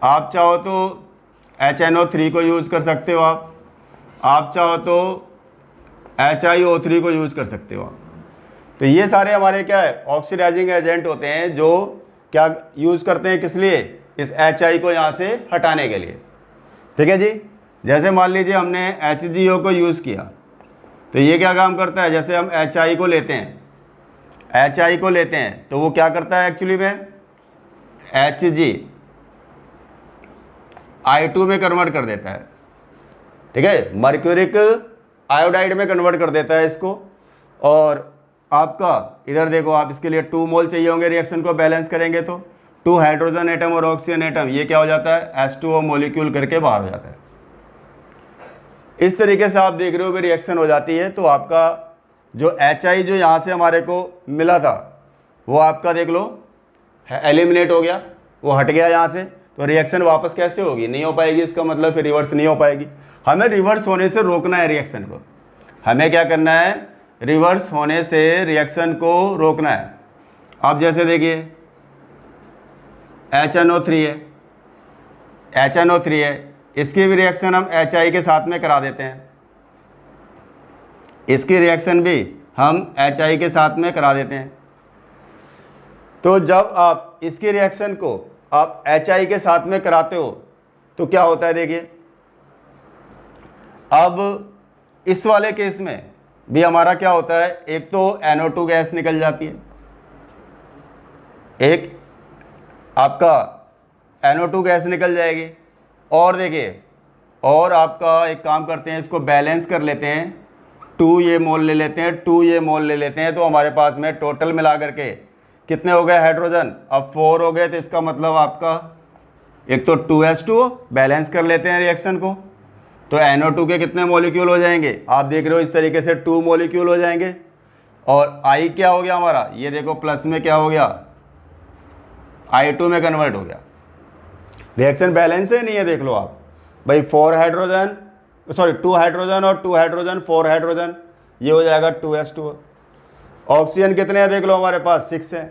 आप चाहो तो HNO3 को यूज़ कर सकते हो, आप चाहो तो HiO3 को यूज़ कर सकते हो आप। तो ये सारे हमारे क्या है, ऑक्सीडाइजिंग एजेंट होते हैं जो क्या यूज़ करते हैं, किस लिए, इस HI को यहाँ से हटाने के लिए। ठीक है जी, जैसे मान लीजिए हमने HgO को यूज़ किया, तो ये क्या काम करता है, जैसे हम HI को लेते हैं, HI को लेते हैं तो वो क्या करता है एक्चुअली में, Hg I2 में कन्वर्ट कर देता है। ठीक है, मर्क्यूरिक आयोडाइड में कन्वर्ट कर देता है इसको। और आपका इधर देखो, आप इसके लिए 2 मोल चाहिए होंगे, रिएक्शन को बैलेंस करेंगे तो 2 हाइड्रोजन एटम और ऑक्सीजन एटम, ये क्या हो जाता है, H2O मॉलिक्यूल करके बाहर हो जाता है। इस तरीके से आप देख रहे हो कि रिएक्शन हो जाती है। तो आपका जो HI जो यहाँ से हमारे को मिला था वो आपका देख लो एलिमिनेट हो गया, वो हट गया यहाँ से। तो रिएक्शन वापस कैसे होगी, नहीं हो पाएगी। इसका मतलब फिर रिवर्स नहीं हो पाएगी। हमें रिवर्स होने से रोकना है रिएक्शन को। हमें क्या करना है, रिवर्स होने से रिएक्शन को रोकना है। अब जैसे देखिए HNO3 है, HNO3 है, इसकी भी रिएक्शन हम HI के साथ में करा देते हैं। इसकी रिएक्शन भी हम HI के साथ में करा देते हैं। तो जब आप इसकी रिएक्शन को आप HI के साथ में कराते हो तो क्या होता है, देखिए अब इस वाले केस में भी हमारा क्या होता है, एक तो NO2 गैस निकल जाती है, एक आपका NO2 गैस निकल जाएगी। और देखिए, और आपका एक काम करते हैं, इसको बैलेंस कर लेते हैं, 2 ये मोल ले लेते हैं, 2 ये मोल ले लेते हैं। तो हमारे पास में टोटल मिला करके कितने हो गए हाइड्रोजन, अब 4 हो गए। तो इसका मतलब आपका एक तो 2H2O, बैलेंस कर लेते हैं रिएक्शन को, तो NO2 के कितने मॉलिक्यूल हो जाएंगे, आप देख रहे हो इस तरीके से 2 मॉलिक्यूल हो जाएंगे। और I क्या हो गया हमारा, ये देखो प्लस में क्या हो गया, I2 में कन्वर्ट हो गया। रिएक्शन बैलेंस है नहीं है, देख लो आप भाई, 2 हाइड्रोजन और 2 हाइड्रोजन, 4 हाइड्रोजन, ये हो जाएगा 2H2O। ऑक्सीजन कितने हैं देख लो, हमारे पास 6 हैं,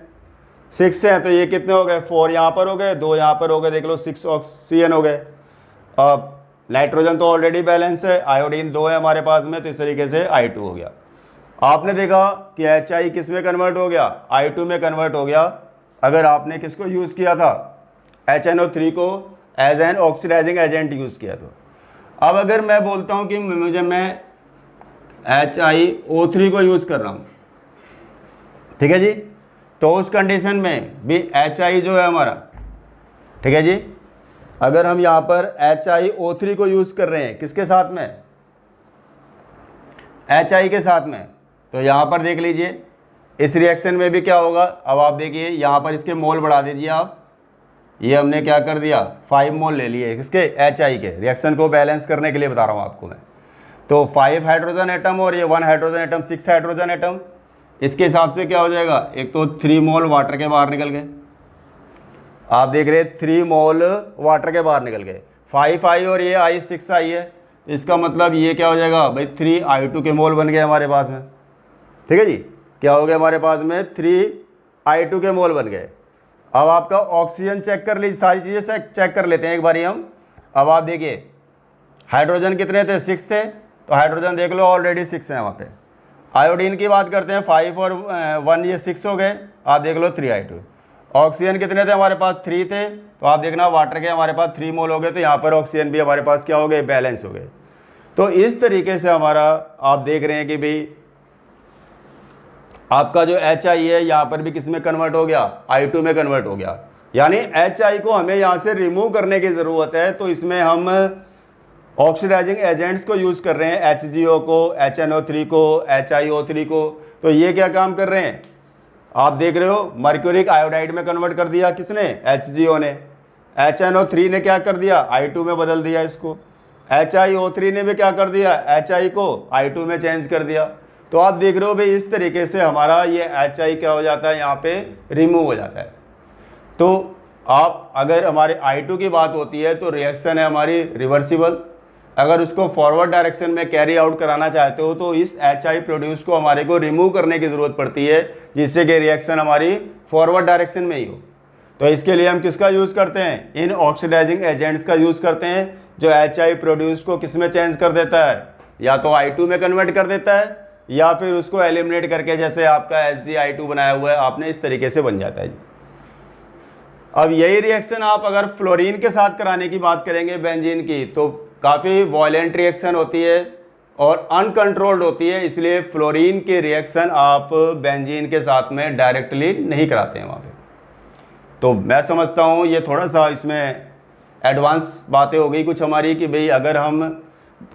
6 हैं, तो ये कितने हो गए, 4 यहाँ पर हो गए, 2 यहाँ पर हो गए, देख लो 6 ऑक्सीजन हो गए। अब नाइट्रोजन तो ऑलरेडी बैलेंस है, आयोडीन 2 है हमारे पास में, तो इस तरीके से I2 हो गया। आपने देखा कि HI किस में कन्वर्ट हो गया, I2 में कन्वर्ट हो गया। अगर आपने किसको यूज़ किया था, HNO3 को as an oxidizing agent use किया। तो अब अगर मैं बोलता हूँ कि मैं HiO3 को यूज़ कर रहा हूँ, ठीक है जी, तो उस कंडीशन में भी HI जो है हमारा, ठीक है जी, अगर हम यहाँ पर HiO3 को यूज़ कर रहे हैं किसके साथ में, HI के साथ में, तो यहाँ पर देख लीजिए इस रिएक्शन में भी क्या होगा। अब आप देखिए यहाँ पर इसके मोल बढ़ा दीजिए आप, ये हमने क्या कर दिया, 5 मोल ले लिए किसके, HI के। रिएक्शन को बैलेंस करने के लिए बता रहा हूँ आपको मैं। तो 5 हाइड्रोजन एटम और ये 1 हाइड्रोजन एटम, 6 हाइड्रोजन एटम। इसके हिसाब से क्या हो जाएगा, एक तो 3 मोल वाटर के बाहर निकल गए, आप देख रहे 3 मोल वाटर के बाहर निकल गए। 5 I और ये I 6 I है, तो इसका मतलब ये क्या हो जाएगा भाई, 3 I2 के मोल बन गए हमारे पास में, ठीक है जी। क्या हो गया हमारे पास में, 3 I2 के मोल बन गए। अब आपका ऑक्सीजन चेक कर लीजिए, सारी चीज़ें चेक कर लेते हैं एक बारी हम। अब आप देखिए हाइड्रोजन कितने थे, 6 थे, तो हाइड्रोजन देख लो ऑलरेडी 6 है वहाँ पे। आयोडीन की बात करते हैं, 5 और 1 ये 6 हो गए, आप देख लो 3 I2। ऑक्सीजन कितने थे हमारे पास, 3 थे, तो आप देखना वाटर के हमारे पास 3 मोल हो गए, तो यहाँ पर ऑक्सीजन भी हमारे पास क्या हो गए, बैलेंस हो गए। तो इस तरीके से हमारा आप देख रहे हैं कि भाई आपका जो HI है यहाँ पर भी किस में कन्वर्ट हो गया, I2 में कन्वर्ट हो गया। यानी HI को हमें यहाँ से रिमूव करने की ज़रूरत है, तो इसमें हम ऑक्सीडाइजिंग एजेंट्स को यूज़ कर रहे हैं, HGO को, HNO3 को, HiO3 को। तो ये क्या काम कर रहे हैं, आप देख रहे हो, मर्क्यूरिक आयोडाइड में कन्वर्ट कर दिया किसने, HGO ने। HNO3 ने क्या कर दिया, I2 में बदल दिया इसको। HiO3 ने भी क्या कर दिया, HI को I2 में चेंज कर दिया। तो आप देख रहे हो भाई इस तरीके से हमारा ये HI क्या हो जाता है, यहाँ पे रिमूव हो जाता है। तो आप अगर हमारे I2 की बात होती है तो रिएक्शन है हमारी रिवर्सिबल। अगर उसको फॉरवर्ड डायरेक्शन में कैरी आउट कराना चाहते हो तो इस HI प्रोड्यूस को हमारे को रिमूव करने की ज़रूरत पड़ती है, जिससे कि रिएक्शन हमारी फॉरवर्ड डायरेक्शन में ही हो। तो इसके लिए हम किसका यूज़ करते हैं, इन ऑक्सीडाइजिंग एजेंट्स का यूज़ करते हैं, जो HI प्रोड्यूस को किस में चेंज कर देता है, या तो I2 में कन्वर्ट कर देता है, या फिर उसको एलिमिनेट करके जैसे आपका HgI2 बनाया हुआ है आपने, इस तरीके से बन जाता है। अब यही रिएक्शन आप अगर फ्लोरीन के साथ कराने की बात करेंगे बेंजीन की, तो काफ़ी वॉयलेंट रिएक्शन होती है और अनकंट्रोल्ड होती है, इसलिए फ्लोरीन की रिएक्शन आप बेंजीन के साथ में डायरेक्टली नहीं कराते हैं वहाँ पे। तो मैं समझता हूँ ये थोड़ा सा इसमें एडवांस बातें हो गई कुछ हमारी, कि भाई अगर हम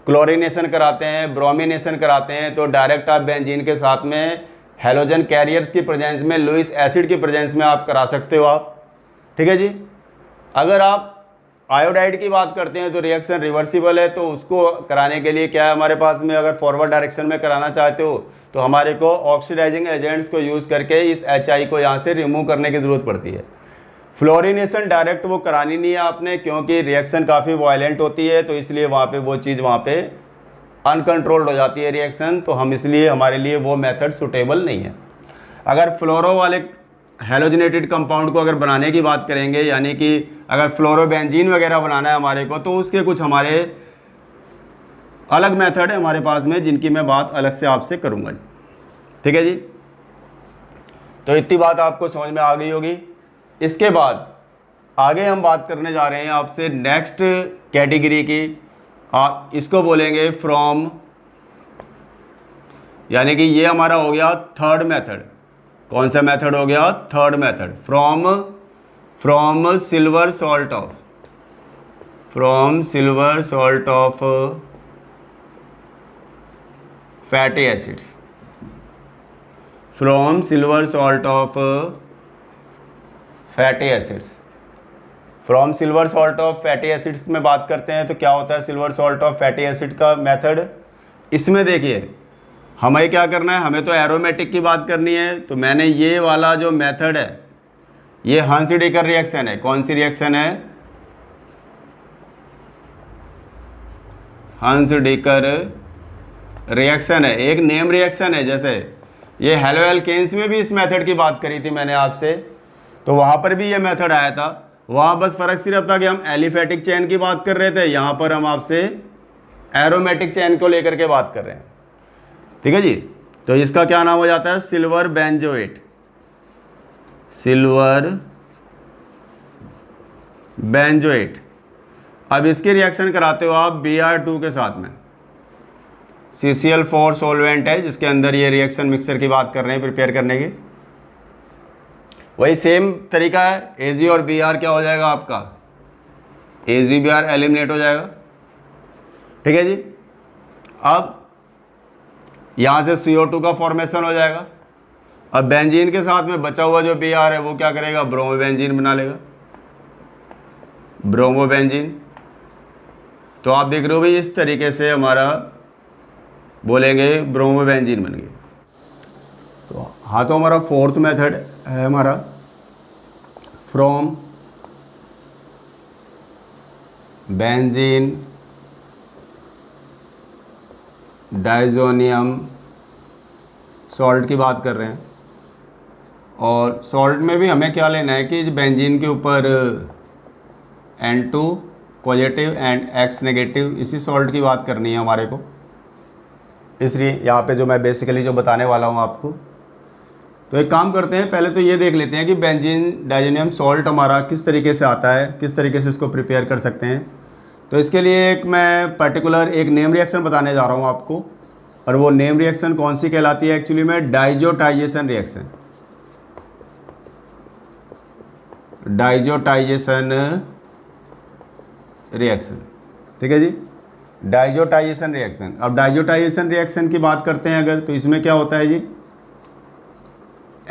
क्लोरीनेशन कराते हैं, ब्रोमिनेशन कराते हैं, तो डायरेक्ट आप बेंजीन के साथ में हेलोजन कैरियर्स की प्रेजेंस में, लुईस एसिड की प्रेजेंस में आप करा सकते हो आप, ठीक है जी। अगर आप आयोडाइड की बात करते हैं तो रिएक्शन रिवर्सिबल है, तो उसको कराने के लिए क्या है हमारे पास में, अगर फॉरवर्ड डायरेक्शन में कराना चाहते हो तो हमारे को ऑक्सीडाइजिंग एजेंट्स को यूज़ करके इस HI को यहाँ से रिमूव करने की ज़रूरत पड़ती है। फ्लोरिनेशन डायरेक्ट वो करानी नहीं है आपने, क्योंकि रिएक्शन काफ़ी वायलेंट होती है, तो इसलिए वहाँ पे वो चीज़ वहाँ पे अनकंट्रोल्ड हो जाती है रिएक्शन, तो हम इसलिए हमारे लिए वो मेथड सुटेबल नहीं है। अगर फ्लोरो वाले हेलोजिनेटेड कंपाउंड को अगर बनाने की बात करेंगे, यानी कि अगर फ्लोरोबेंजीन वगैरह बनाना है हमारे को, तो उसके कुछ हमारे अलग मेथड है हमारे पास में, जिनकी मैं बात अलग से आपसे करूँगा। ठीक है जी, तो इतनी बात आपको समझ में आ गई होगी। इसके बाद आगे हम बात करने जा रहे हैं आपसे नेक्स्ट कैटेगरी की, आप इसको बोलेंगे फ्रॉम, यानी कि ये हमारा हो गया थर्ड मेथड। कौन सा मेथड हो गया? Third method. From silver salt of, from silver salt of fatty acids, from silver salt of fatty acids. From silver salt of fatty acids में बात करते हैं तो क्या होता है silver salt of fatty acid का मेथड। इसमें देखिए हमें क्या करना है, हमें तो एरोमेटिक की बात करनी है, तो मैंने ये वाला जो मेथड है ये हंस-डेकर रिएक्शन है। कौन सी रिएक्शन है? हंस-डेकर रिएक्शन है, एक नेम रिएक्शन है। जैसे ये हेलो एल्केन्स में भी इस मेथड की बात करी थी मैंने आपसे, तो वहाँ पर भी ये मेथड आया था। वहाँ बस फ़र्क सिर्फ था कि हम एलिफेटिक चेन की बात कर रहे थे, यहाँ पर हम आपसे एरोमेटिक चेन को लेकर के बात कर रहे हैं। ठीक है जी, तो इसका क्या नाम हो जाता है? Silver benzoate, silver benzoate. अब इसकी रिएक्शन कराते हो आप Br2 के साथ में। CCl4 सॉल्वेंट है जिसके अंदर ये रिएक्शन मिक्सर की बात कर रहे हैं प्रिपेयर करने की। वही सेम तरीका है, Ag और Br क्या हो जाएगा आपका? AgBr एलिमिनेट हो जाएगा। ठीक है जी, अब यहाँ से CO2 का फॉर्मेशन हो जाएगा। अब बेंजीन के साथ में बचा हुआ जो Br है वो क्या करेगा? ब्रोमोबेंजीन बना लेगा, ब्रोमोबेंजीन। तो आप देख रहे हो भाई इस तरीके से हमारा बोलेंगे ब्रोमोबेंजीन बन गया। तो हाँ, तो हमारा फोर्थ मेथड है हमारा फ्रॉम बेंजीन डाइजोनियम सॉल्ट की बात कर रहे हैं। और सॉल्ट में भी हमें क्या लेना है कि बेंजीन के ऊपर N2 positive and X negative, इसी सॉल्ट की बात करनी है हमारे को। इसलिए यहाँ पे जो मैं बेसिकली जो बताने वाला हूँ आपको, तो एक काम करते हैं, पहले तो ये देख लेते हैं कि बेंजीन डाइजोनियम सॉल्ट हमारा किस तरीके से आता है, किस तरीके से इसको प्रिपेयर कर सकते हैं। तो इसके लिए एक मैं पर्टिकुलर एक नेम रिएक्शन बताने जा रहा हूँ आपको, और वो नेम रिएक्शन कौन सी कहलाती है एक्चुअली में? Diazotization reaction, diazotization reaction. ठीक है जी, डाइजोटाइजेशन रिएक्शन। अब डाइजोटाइजेशन रिएक्शन की बात करते हैं अगर, तो इसमें क्या होता है जी?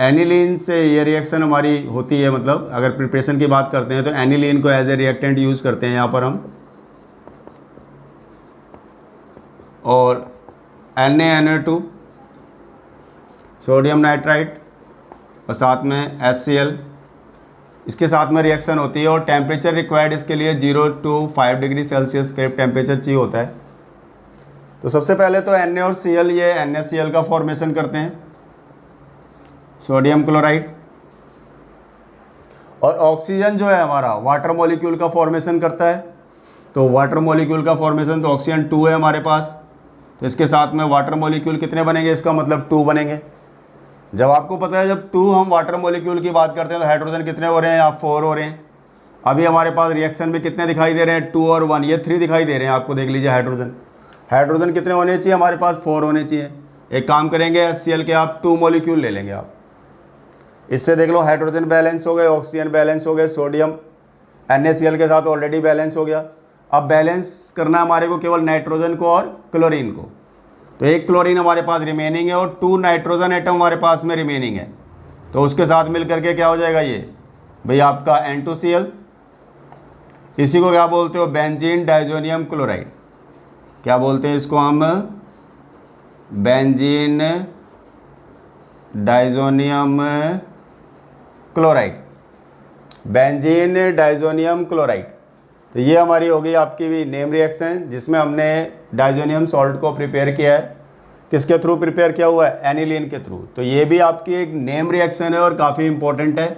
एनिलीन से ये रिएक्शन हमारी होती है, मतलब अगर प्रिपरेशन की बात करते हैं तो एनिलीन को एज ए रिएक्टेंट यूज़ करते हैं यहाँ पर हम, और NaNO2 सोडियम नाइट्राइट और साथ में HCl, इसके साथ में रिएक्शन होती है। और टेम्परेचर रिक्वायर्ड इसके लिए 0 to 5 डिग्री सेल्सियस करीब टेम्परेचर चाहिए होता है। तो सबसे पहले तो Na और Cl ये NaCl का फॉर्मेशन करते हैं, सोडियम क्लोराइड। और ऑक्सीजन जो है हमारा वाटर मॉलिक्यूल का फॉर्मेशन करता है। तो वाटर मॉलिक्यूल का फॉर्मेशन तो ऑक्सीजन 2 है हमारे पास, तो इसके साथ में वाटर मॉलिक्यूल कितने बनेंगे? इसका मतलब 2 बनेंगे। जब आपको पता है जब 2 हम वाटर मॉलिक्यूल की बात करते हैं तो हाइड्रोजन कितने हो रहे हैं? आप 4 हो रहे हैं। अभी हमारे पास रिएक्शन में कितने दिखाई दे रहे हैं? 2 और 1, ये 3 दिखाई दे रहे हैं आपको। देख लीजिए हाइड्रोजन कितने होने चाहिए हमारे पास? 4 होने चाहिए। एक काम करेंगे, HCl के आप 2 मॉलिक्यूल ले लेंगे आप। इससे देख लो हाइड्रोजन बैलेंस हो गए, ऑक्सीजन बैलेंस हो गए, सोडियम NaCl के साथ ऑलरेडी बैलेंस हो गया। अब बैलेंस करना हमारे को केवल नाइट्रोजन को और क्लोरीन को। तो एक क्लोरीन हमारे पास रिमेनिंग है और 2 नाइट्रोजन एटम हमारे पास में रिमेनिंग है। तो उसके साथ मिल करके क्या हो जाएगा ये भाई आपका N2Cl। इसी को क्या बोलते हो? Benzene diazonium chloride. क्या बोलते हैं इसको हम? Benzene diazonium chloride. Benzene diazonium chloride. तो ये हमारी हो गई आपकी भी नेम रिएक्शन, जिसमें हमने डाइजोनियम सॉल्ट को प्रिपेयर किया है। किसके थ्रू प्रिपेयर किया हुआ है? एनिलीन के थ्रू। तो ये भी आपकी एक नेम रिएक्शन है और काफ़ी इंपॉर्टेंट है,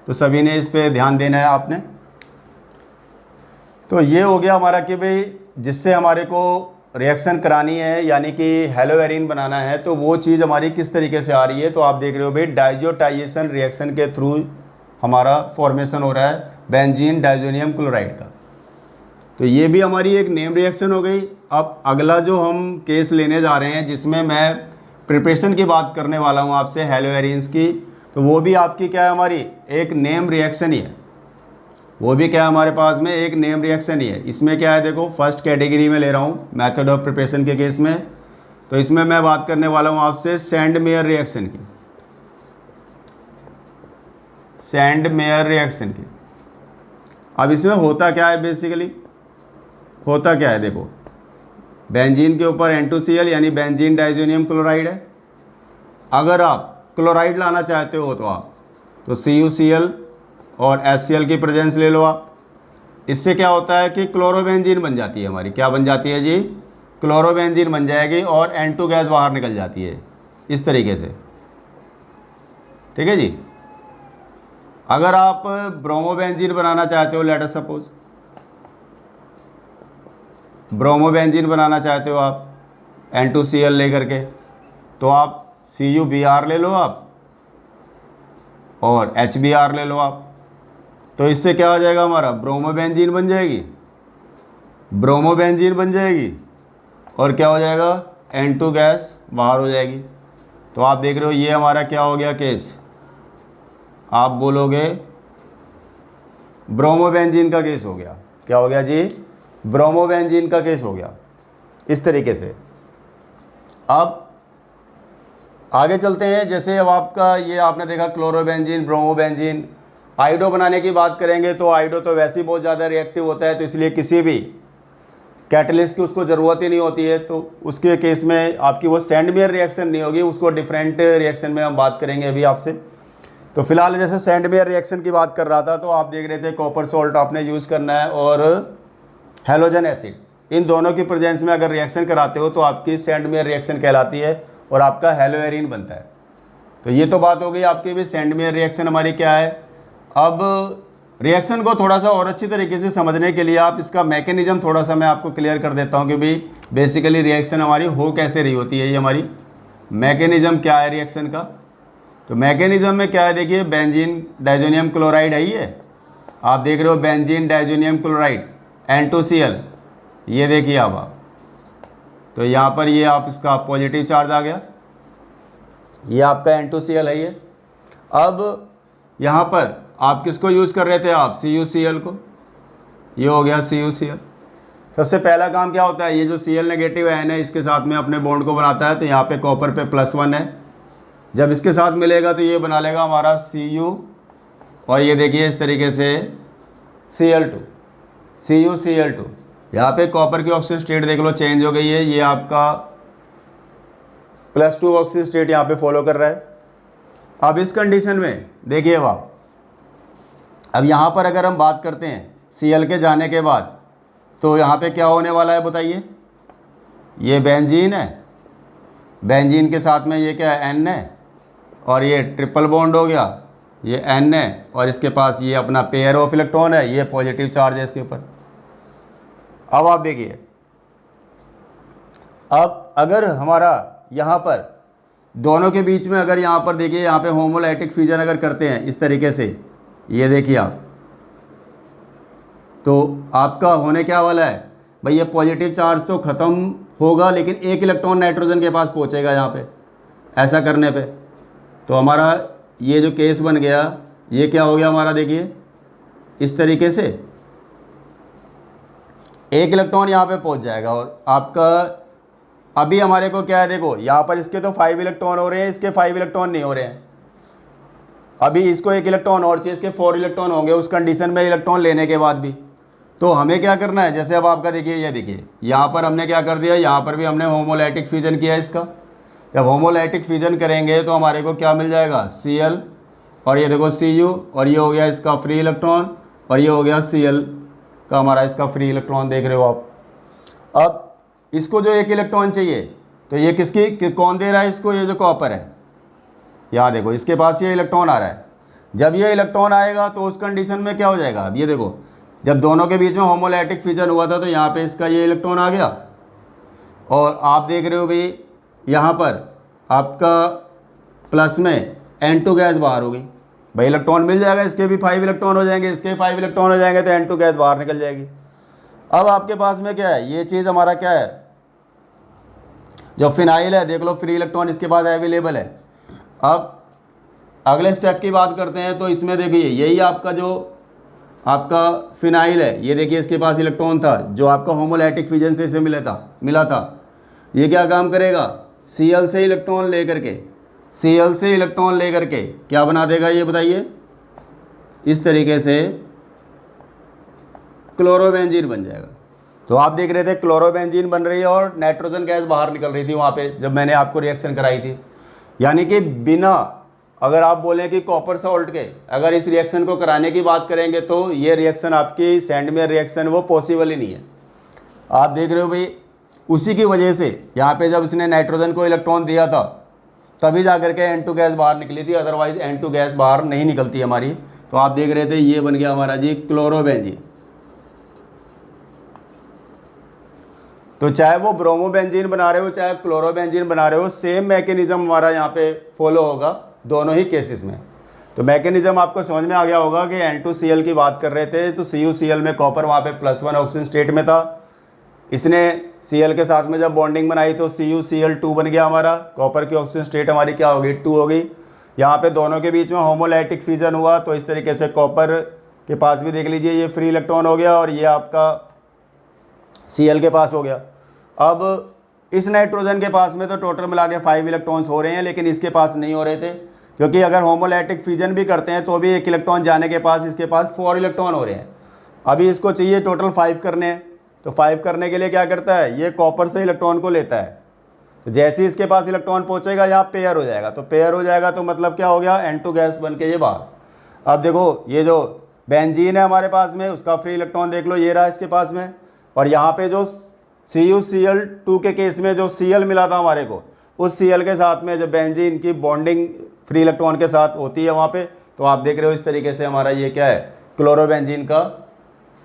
तो सभी ने इस पर ध्यान देना है आपने। तो ये हो गया हमारा कि भाई जिससे हमारे को रिएक्शन करानी है, यानी कि हेलोएरिन बनाना है, तो वो चीज़ हमारी किस तरीके से आ रही है। तो आप देख रहे हो भाई डाइजोटाइजेशन रिएक्शन के थ्रू हमारा फॉर्मेशन हो रहा है बेंजीन डाइजोनियम क्लोराइड का। तो ये भी हमारी एक नेम रिएक्शन हो गई। अब अगला जो हम केस लेने जा रहे हैं, जिसमें मैं प्रिपरेशन की बात करने वाला हूँ आपसे हेलोएरिन्स की, तो वो भी आपकी क्या है, हमारी एक नेम रिएक्शन ही है। वो भी क्या है हमारे पास में एक नेम रिएक्शन ही है। इसमें क्या है, देखो फर्स्ट कैटेगरी में ले रहा हूँ मेथड ऑफ प्रिपरेशन के केस में। तो इसमें मैं बात करने वाला हूँ आपसे सैंडमेयर रिएक्शन की। सैंडमेयर रिएक्शन की। अब इसमें होता क्या है, बेसिकली होता क्या है, देखो बेंजीन के ऊपर N2Cl यानी बेंजीन डाइजोनियम क्लोराइड है। अगर आप क्लोराइड लाना चाहते हो तो आप तो CuCl और HCl की प्रेजेंस ले लो आप। इससे क्या होता है कि क्लोरोबेंजीन बन जाती है हमारी। क्या बन जाती है जी? क्लोरोबेंजीन बन जाएगी और N2 गैस बाहर निकल जाती है इस तरीके से। ठीक है जी। अगर आप ब्रोमोबेंजीन बनाना चाहते हो, लेट अस सपोज ब्रोमोबेंजीन बनाना चाहते हो आप N2Cl लेकर के, तो आप CuBr ले लो आप और HBr ले लो आप। तो इससे क्या हो जाएगा, हमारा ब्रोमोबेंजीन बन जाएगी, ब्रोमोबेंजीन बन जाएगी और क्या हो जाएगा, N2 गैस बाहर हो जाएगी। तो आप देख रहे हो ये हमारा क्या हो गया केस, आप बोलोगे ब्रोमोबेंजीन का केस हो गया। क्या हो गया जी? ब्रोमोबेंजीन का केस हो गया इस तरीके से। अब आगे चलते हैं। जैसे अब आपका ये आपने देखा क्लोरोबेंजीन, ब्रोमोबेंजीन। आइडो बनाने की बात करेंगे तो आइडो तो वैसे ही बहुत ज़्यादा रिएक्टिव होता है, तो इसलिए किसी भी कैटलिस्ट की उसको ज़रूरत ही नहीं होती है। तो उसके केस में आपकी वो सैंडमेयर रिएक्शन नहीं होगी, उसको डिफरेंट रिएक्शन में हम बात करेंगे अभी आपसे। तो फिलहाल जैसे सैंडमेयर रिएक्शन की बात कर रहा था, तो आप देख रहे थे कॉपर सॉल्ट आपने यूज़ करना है और हैलोजन एसिड, इन दोनों की प्रेजेंस में अगर रिएक्शन कराते हो तो आपकी सैंडमेयर रिएक्शन कहलाती है और आपका हेलोएरिन बनता है। तो ये तो बात हो गई आपकी भी सैंडमेयर रिएक्शन हमारी क्या है। अब रिएक्शन को थोड़ा सा और अच्छी तरीके से समझने के लिए आप इसका मैकेनिज्म थोड़ा सा मैं आपको क्लियर कर देता हूँ कि भाई बेसिकली रिएक्शन हमारी हो कैसे रही होती है। ये हमारी मैकेनिज्म क्या है रिएक्शन का। तो मैकेनिज्म में क्या है, देखिए बेंजीन डाइजोनियम क्लोराइड है, ये आप देख रहे हो बेंजीन डाइजोनियम क्लोराइड N2Cl, ये देखिए आप। तो यहाँ पर ये आप इसका पॉजिटिव चार्ज आ गया, ये आपका N2Cl है ये। अब यहाँ पर आप किसको यूज़ कर रहे थे, आप CuCl को, ये हो गया CuCl। सबसे पहला काम क्या होता है, ये जो Cl नेगेटिव है ना, इसके साथ में अपने बॉन्ड को बनाता है। तो यहाँ पे कॉपर पे +1 है, जब इसके साथ मिलेगा तो ये बना लेगा हमारा Cu और ये देखिए इस तरीके से Cl2, CuCl2। यहाँ पे कॉपर की ऑक्सीजन स्टेट देख लो चेंज हो गई है, ये आपका +2 ऑक्सीजन स्टेट यहाँ पे फॉलो कर रहा है। अब इस कंडीशन में देखिए आप, अब यहाँ पर अगर हम बात करते हैं Cl के जाने के बाद, तो यहाँ पे क्या होने वाला है बताइए। ये बेंजीन है, बेंजीन के साथ में ये क्या है, N है और ये ट्रिपल बॉन्ड हो गया, ये N है और इसके पास ये अपना पेयर ऑफ इलेक्ट्रॉन है, ये पॉजिटिव चार्ज है इसके ऊपर। अब आप देखिए, अब अगर हमारा यहाँ पर दोनों के बीच में अगर यहाँ पर देखिए, यहाँ पे होमोलाइटिक फ्यूजन अगर करते हैं इस तरीके से, ये देखिए आप, तो आपका होने क्या वाला है भाई, ये पॉजिटिव चार्ज तो ख़त्म होगा लेकिन एक इलेक्ट्रॉन नाइट्रोजन के पास पहुँचेगा यहाँ पे। ऐसा करने पे तो हमारा ये जो केस बन गया, ये क्या हो गया हमारा, देखिए इस तरीके से एक इलेक्ट्रॉन यहाँ पे पहुँच जाएगा। और आपका अभी हमारे को क्या है, देखो यहाँ पर इसके तो 5 इलेक्ट्रॉन हो रहे हैं, इसके 5 इलेक्ट्रॉन नहीं हो रहे हैं। अभी इसको 1 इलेक्ट्रॉन और चाहिए, इसके 4 इलेक्ट्रॉन होंगे उस कंडीशन में इलेक्ट्रॉन लेने के बाद भी। तो हमें क्या करना है, जैसे अब आपका देखिए, ये देखिए यहाँ पर हमने क्या कर दिया, यहाँ पर भी हमने होमोलाइटिक फ्यूजन किया है इसका। जब होमोलाइटिक फ्यूजन करेंगे तो हमारे को क्या मिल जाएगा, Cl और ये देखो Cu, और ये हो गया इसका फ्री इलेक्ट्रॉन, और ये हो गया Cl का हमारा इसका फ्री इलेक्ट्रॉन, देख रहे हो आप। अब इसको जो एक इलेक्ट्रॉन चाहिए, तो ये कौन दे रहा है इसको, ये जो कॉपर है। यहाँ देखो इसके पास ये इलेक्ट्रॉन आ रहा है। जब ये इलेक्ट्रॉन आएगा तो उस कंडीशन में क्या हो जाएगा, अब ये देखो जब दोनों के बीच में होमोलैटिक फिजन हुआ था तो यहाँ पे इसका ये इलेक्ट्रॉन आ गया, और आप देख रहे हो भाई यहाँ पर आपका प्लस में N2 गैस बाहर हो गई। भाई इलेक्ट्रॉन मिल जाएगा, इसके भी 5 इलेक्ट्रॉन हो जाएंगे, इसके 5 इलेक्ट्रॉन हो जाएंगे, तो N2 गैस बाहर निकल जाएगी। अब आपके पास में क्या है, ये चीज़ हमारा क्या है, जो फिनाइल है, देख लो फ्री इलेक्ट्रॉन इसके पास अवेलेबल है। अब अगले स्टेप की बात करते हैं, तो इसमें देखिए यही आपका जो आपका फिनाइल है, ये देखिए इसके पास इलेक्ट्रॉन था जो आपका होमोलैटिक फिजन से इसे मिला था। ये क्या काम करेगा, Cl से इलेक्ट्रॉन लेकर के क्या बना देगा, ये बताइए, इस तरीके से क्लोरोबेंजीन बन जाएगा। तो आप देख रहे थे क्लोरोबेंजीन बन रही है और नाइट्रोजन गैस बाहर निकल रही थी वहाँ पे जब मैंने आपको रिएक्शन कराई थी। यानी कि बिना, अगर आप बोलें कि कॉपर सॉल्ट के अगर इस रिएक्शन को कराने की बात करेंगे तो ये रिएक्शन आपकी सैंडमेयर रिएक्शन वो पॉसिबल ही नहीं है। आप देख रहे हो भाई, उसी की वजह से यहाँ पे जब इसने नाइट्रोजन को इलेक्ट्रॉन दिया था तभी जा करके N2 गैस बाहर निकली थी, अदरवाइज N2 गैस बाहर नहीं निकलती हमारी। तो आप देख रहे थे ये बन गया हमारा जी क्लोरोबेंजीन। तो चाहे वो ब्रोमोबेंजीन बना रहे हो चाहे क्लोरोबेंजीन बना रहे हो, सेम मैकेनिज्म हमारा यहाँ पे फॉलो होगा दोनों ही केसेस में। तो मैकेनिज्म आपको समझ में आ गया होगा कि N2Cl की बात कर रहे थे, तो CuCl में कॉपर वहाँ पे +1 ऑक्सीजन स्टेट में था। इसने Cl के साथ में जब बॉन्डिंग बनाई तो CuCl2 बन गया हमारा, कॉपर की ऑक्सीजन स्टेट हमारी क्या हो गई, 2 हो गई। यहाँ पे दोनों के बीच में होमोलैटिक फिजन हुआ, तो इस तरीके से कॉपर के पास भी देख लीजिए ये फ्री इलेक्ट्रॉन हो गया और ये आपका Cl के पास हो गया। अब इस नाइट्रोजन के पास में तो टोटल मिला के 5 इलेक्ट्रॉन्स हो रहे हैं, लेकिन इसके पास नहीं हो रहे थे, क्योंकि अगर होमोलैटिक फिजन भी करते हैं तो भी 1 इलेक्ट्रॉन जाने के पास इसके पास 4 इलेक्ट्रॉन हो रहे हैं। अभी इसको चाहिए टोटल 5 करने हैं, तो 5 करने के लिए क्या करता है, ये कॉपर से इलेक्ट्रॉन को लेता है। तो जैसे ही इसके पास इलेक्ट्रॉन पहुंचेगा यहाँ पेयर हो जाएगा, तो पेयर हो जाएगा तो मतलब क्या हो गया, N2 गैस बन के ये बाहर। अब देखो ये जो बेंजीन है हमारे पास में, उसका फ्री इलेक्ट्रॉन देख लो, ये रहा इसके पास में। और यहाँ पे जो CuCl2 के केस में जो Cl मिला था हमारे को, उस Cl के साथ में जब बेंजीन की बॉन्डिंग फ्री इलेक्ट्रॉन के साथ होती है वहाँ पे, तो आप देख रहे हो इस तरीके से हमारा ये क्या है, क्लोरोबेंजीन का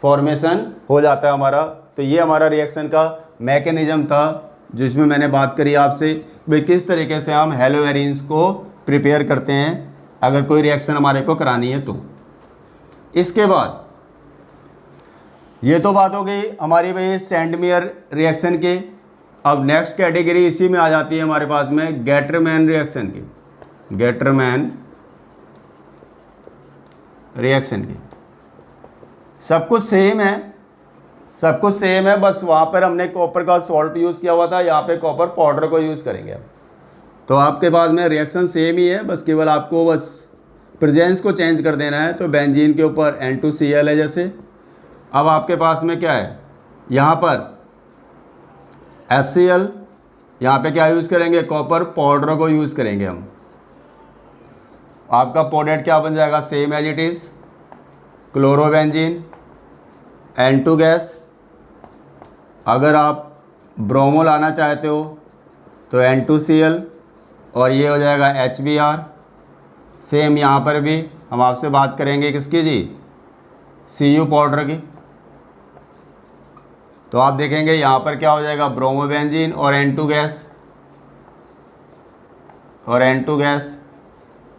फॉर्मेशन हो जाता है हमारा। तो ये हमारा रिएक्शन का मैकेनिज्म था जिसमें मैंने बात करी आपसे भाई किस तरीके से हम हेलोवेरिन्स को प्रिपेयर करते हैं अगर कोई रिएक्शन हमारे को करानी है तो। इसके बाद ये तो बात हो गई हमारी भाई सैंडमेयर रिएक्शन की। अब नेक्स्ट कैटेगरी इसी में आ जाती है हमारे पास में गेटरमैन रिएक्शन की। गेटरमैन रिएक्शन की सब कुछ सेम है, बस वहाँ पर हमने कॉपर का सॉल्ट यूज़ किया हुआ था, यहाँ पे कॉपर पाउडर को यूज़ करेंगे अब। तो आपके पास में रिएक्शन सेम ही है, बस केवल आपको बस प्रेजेंस को चेंज कर देना है। तो बेंजीन के ऊपर N2Cl है जैसे। अब आपके पास में क्या है, यहाँ पर HCl, यहाँ पे क्या यूज़ करेंगे, कॉपर पाउडर को यूज़ करेंगे हम। आपका प्रोडक्ट क्या बन जाएगा, same as it is, chlorobenzene, N2 gas. अगर आप ब्रोमो लाना चाहते हो तो N2Cl और ये हो जाएगा HBr। सेम यहाँ पर भी हम आपसे बात करेंगे किसकी जी, Cu पाउडर की। तो आप देखेंगे यहाँ पर क्या हो जाएगा, ब्रोमोबेंजीन और N2 गैस।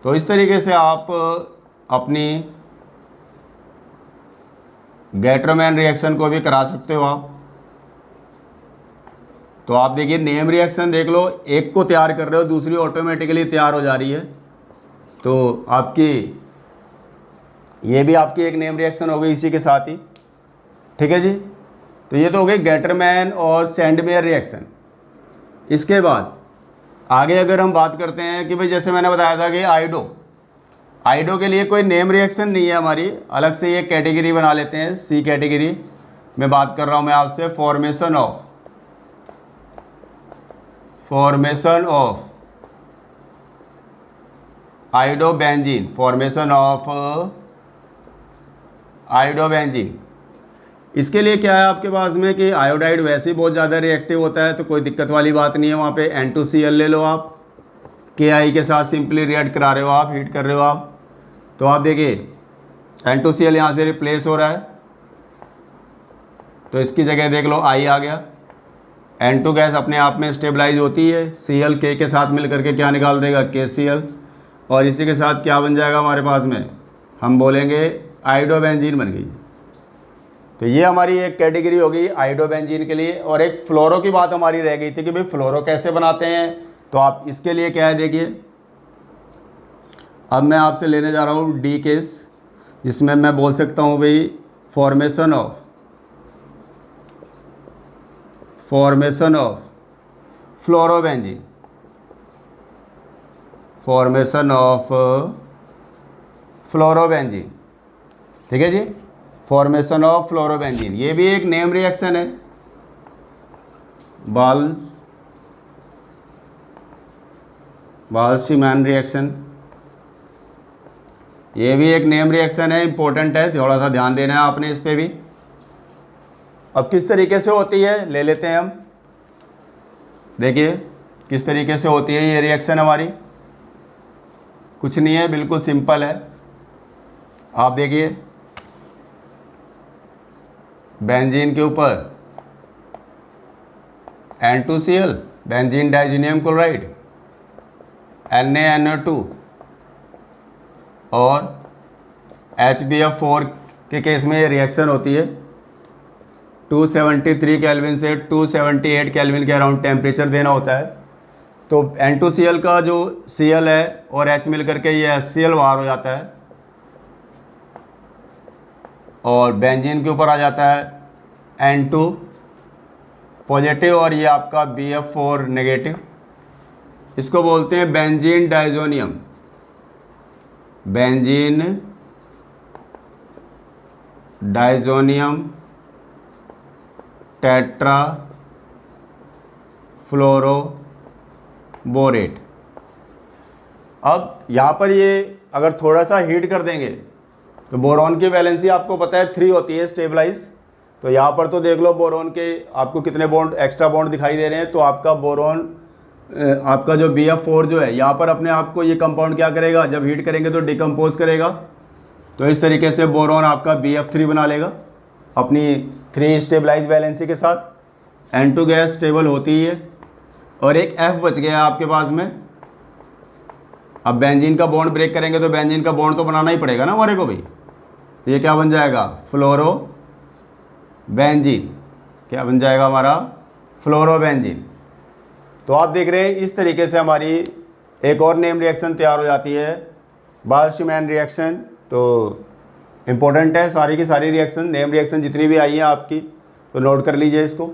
तो इस तरीके से आप अपनी गेटरमैन रिएक्शन को भी करा सकते हो आप। तो आप देखिए नेम रिएक्शन देख लो, एक को तैयार कर रहे हो दूसरी ऑटोमेटिकली तैयार हो जा रही है। तो आपकी ये भी आपकी एक नेम रिएक्शन हो गई इसी के साथ ही, ठीक है जी। तो ये तो हो गई गेटरमैन और सैंडमेयर रिएक्शन। इसके बाद आगे अगर हम बात करते हैं कि भाई जैसे मैंने बताया था कि आइडो के लिए कोई नेम रिएक्शन नहीं है हमारी, अलग से ये कैटेगरी बना लेते हैं, सी कैटेगरी में बात कर रहा हूँ मैं आपसे। Formation of iodobenzene, formation of iodobenzene. इसके लिए क्या है आपके पास में कि आयोडाइड वैसे ही बहुत ज़्यादा रिएक्टिव होता है, तो कोई दिक्कत वाली बात नहीं है। वहाँ पे N2Cl ले लो आप, Ki के साथ सिंपली रिएक्ट करा रहे हो आप, हीट कर रहे हो आप, तो आप देखिए N2Cl यहाँ से रिप्लेस हो रहा है, तो इसकी जगह देख लो I आ गया। N2 गैस अपने आप में स्टेबलाइज होती है, Cl K के साथ मिल करके क्या निकाल देगा, KCl, और इसी के साथ क्या बन जाएगा हमारे पास में, हम बोलेंगे आयोडोबेंजीन बन गई। तो ये हमारी एक कैटेगरी होगी आयोडोबेंजीन के लिए। और एक फ्लोरो की बात हमारी रह गई थी कि भाई फ्लोरो कैसे बनाते हैं, तो आप इसके लिए क्या है देखिए, अब मैं आपसे लेने जा रहा हूँ डी केस, जिसमें मैं बोल सकता हूँ भाई formation of fluorobenzene, formation of fluorobenzene, ठीक है जी, फॉर्मेशन ऑफ फ्लोरोबेंजीन। ये भी एक नेम रिएक्शन है, बाल्स-शीमैन रिएक्शन, ये भी एक नेम रिएक्शन है, इंपॉर्टेंट है, थोड़ा सा ध्यान देना है आपने इस पे भी। अब किस तरीके से होती है ले लेते हैं हम, देखिए किस तरीके से होती है ये रिएक्शन हमारी। कुछ नहीं है, बिल्कुल सिंपल है। आप देखिए बेंजीन के ऊपर N2Cl, बेंजीन डाइजीनियम क्लोराइड, NaNO2 और HBF4 के केस में ये रिएक्शन होती है 273 केल्विन से 278 केल्विन के अराउंड टेम्परेचर देना होता है। तो N2Cl का जो Cl है और H मिल करके ये HCl बाहर हो जाता है, और बेंजीन के ऊपर आ जाता है N2 पॉजिटिव और ये आपका BF4 नेगेटिव। इसको बोलते हैं benzene diazonium, benzene diazonium tetra fluoroborate. अब यहाँ पर ये अगर थोड़ा सा हीट कर देंगे तो बोरॉन की वैलेंसी आपको पता है 3 होती है स्टेबलाइज। तो यहाँ पर तो देख लो बोरॉन के आपको कितने बॉन्ड एक्स्ट्रा बॉन्ड दिखाई दे रहे हैं। तो आपका बोरॉन आपका जो BF4 जो है यहाँ पर अपने आप को ये कंपाउंड क्या करेगा, जब हीट करेंगे तो डिकम्पोज करेगा। तो इस तरीके से बोरॉन आपका BF3 बना लेगा अपनी 3 स्टेबलाइज वैलेंसी के साथ। N2 गैस स्टेबल होती ही है और एक F बच गया आपके पास में। अब बेंजीन का बॉन्ड ब्रेक करेंगे तो बेंजीन का बॉन्ड तो बनाना ही पड़ेगा ना हमारे को भाई। तो ये क्या बन जाएगा, फ्लोरोबेंजीन। क्या बन जाएगा हमारा, फ्लोरोबेंजीन। तो आप देख रहे हैं इस तरीके से हमारी एक और नेम रिएक्शन तैयार हो जाती है, बाल्स-शीमैन रिएक्शन। तो इम्पोर्टेंट है सारी की सारी रिएक्शन, नेम रिएक्शन जितनी भी आई हैं आपकी, तो नोट कर लीजिए इसको।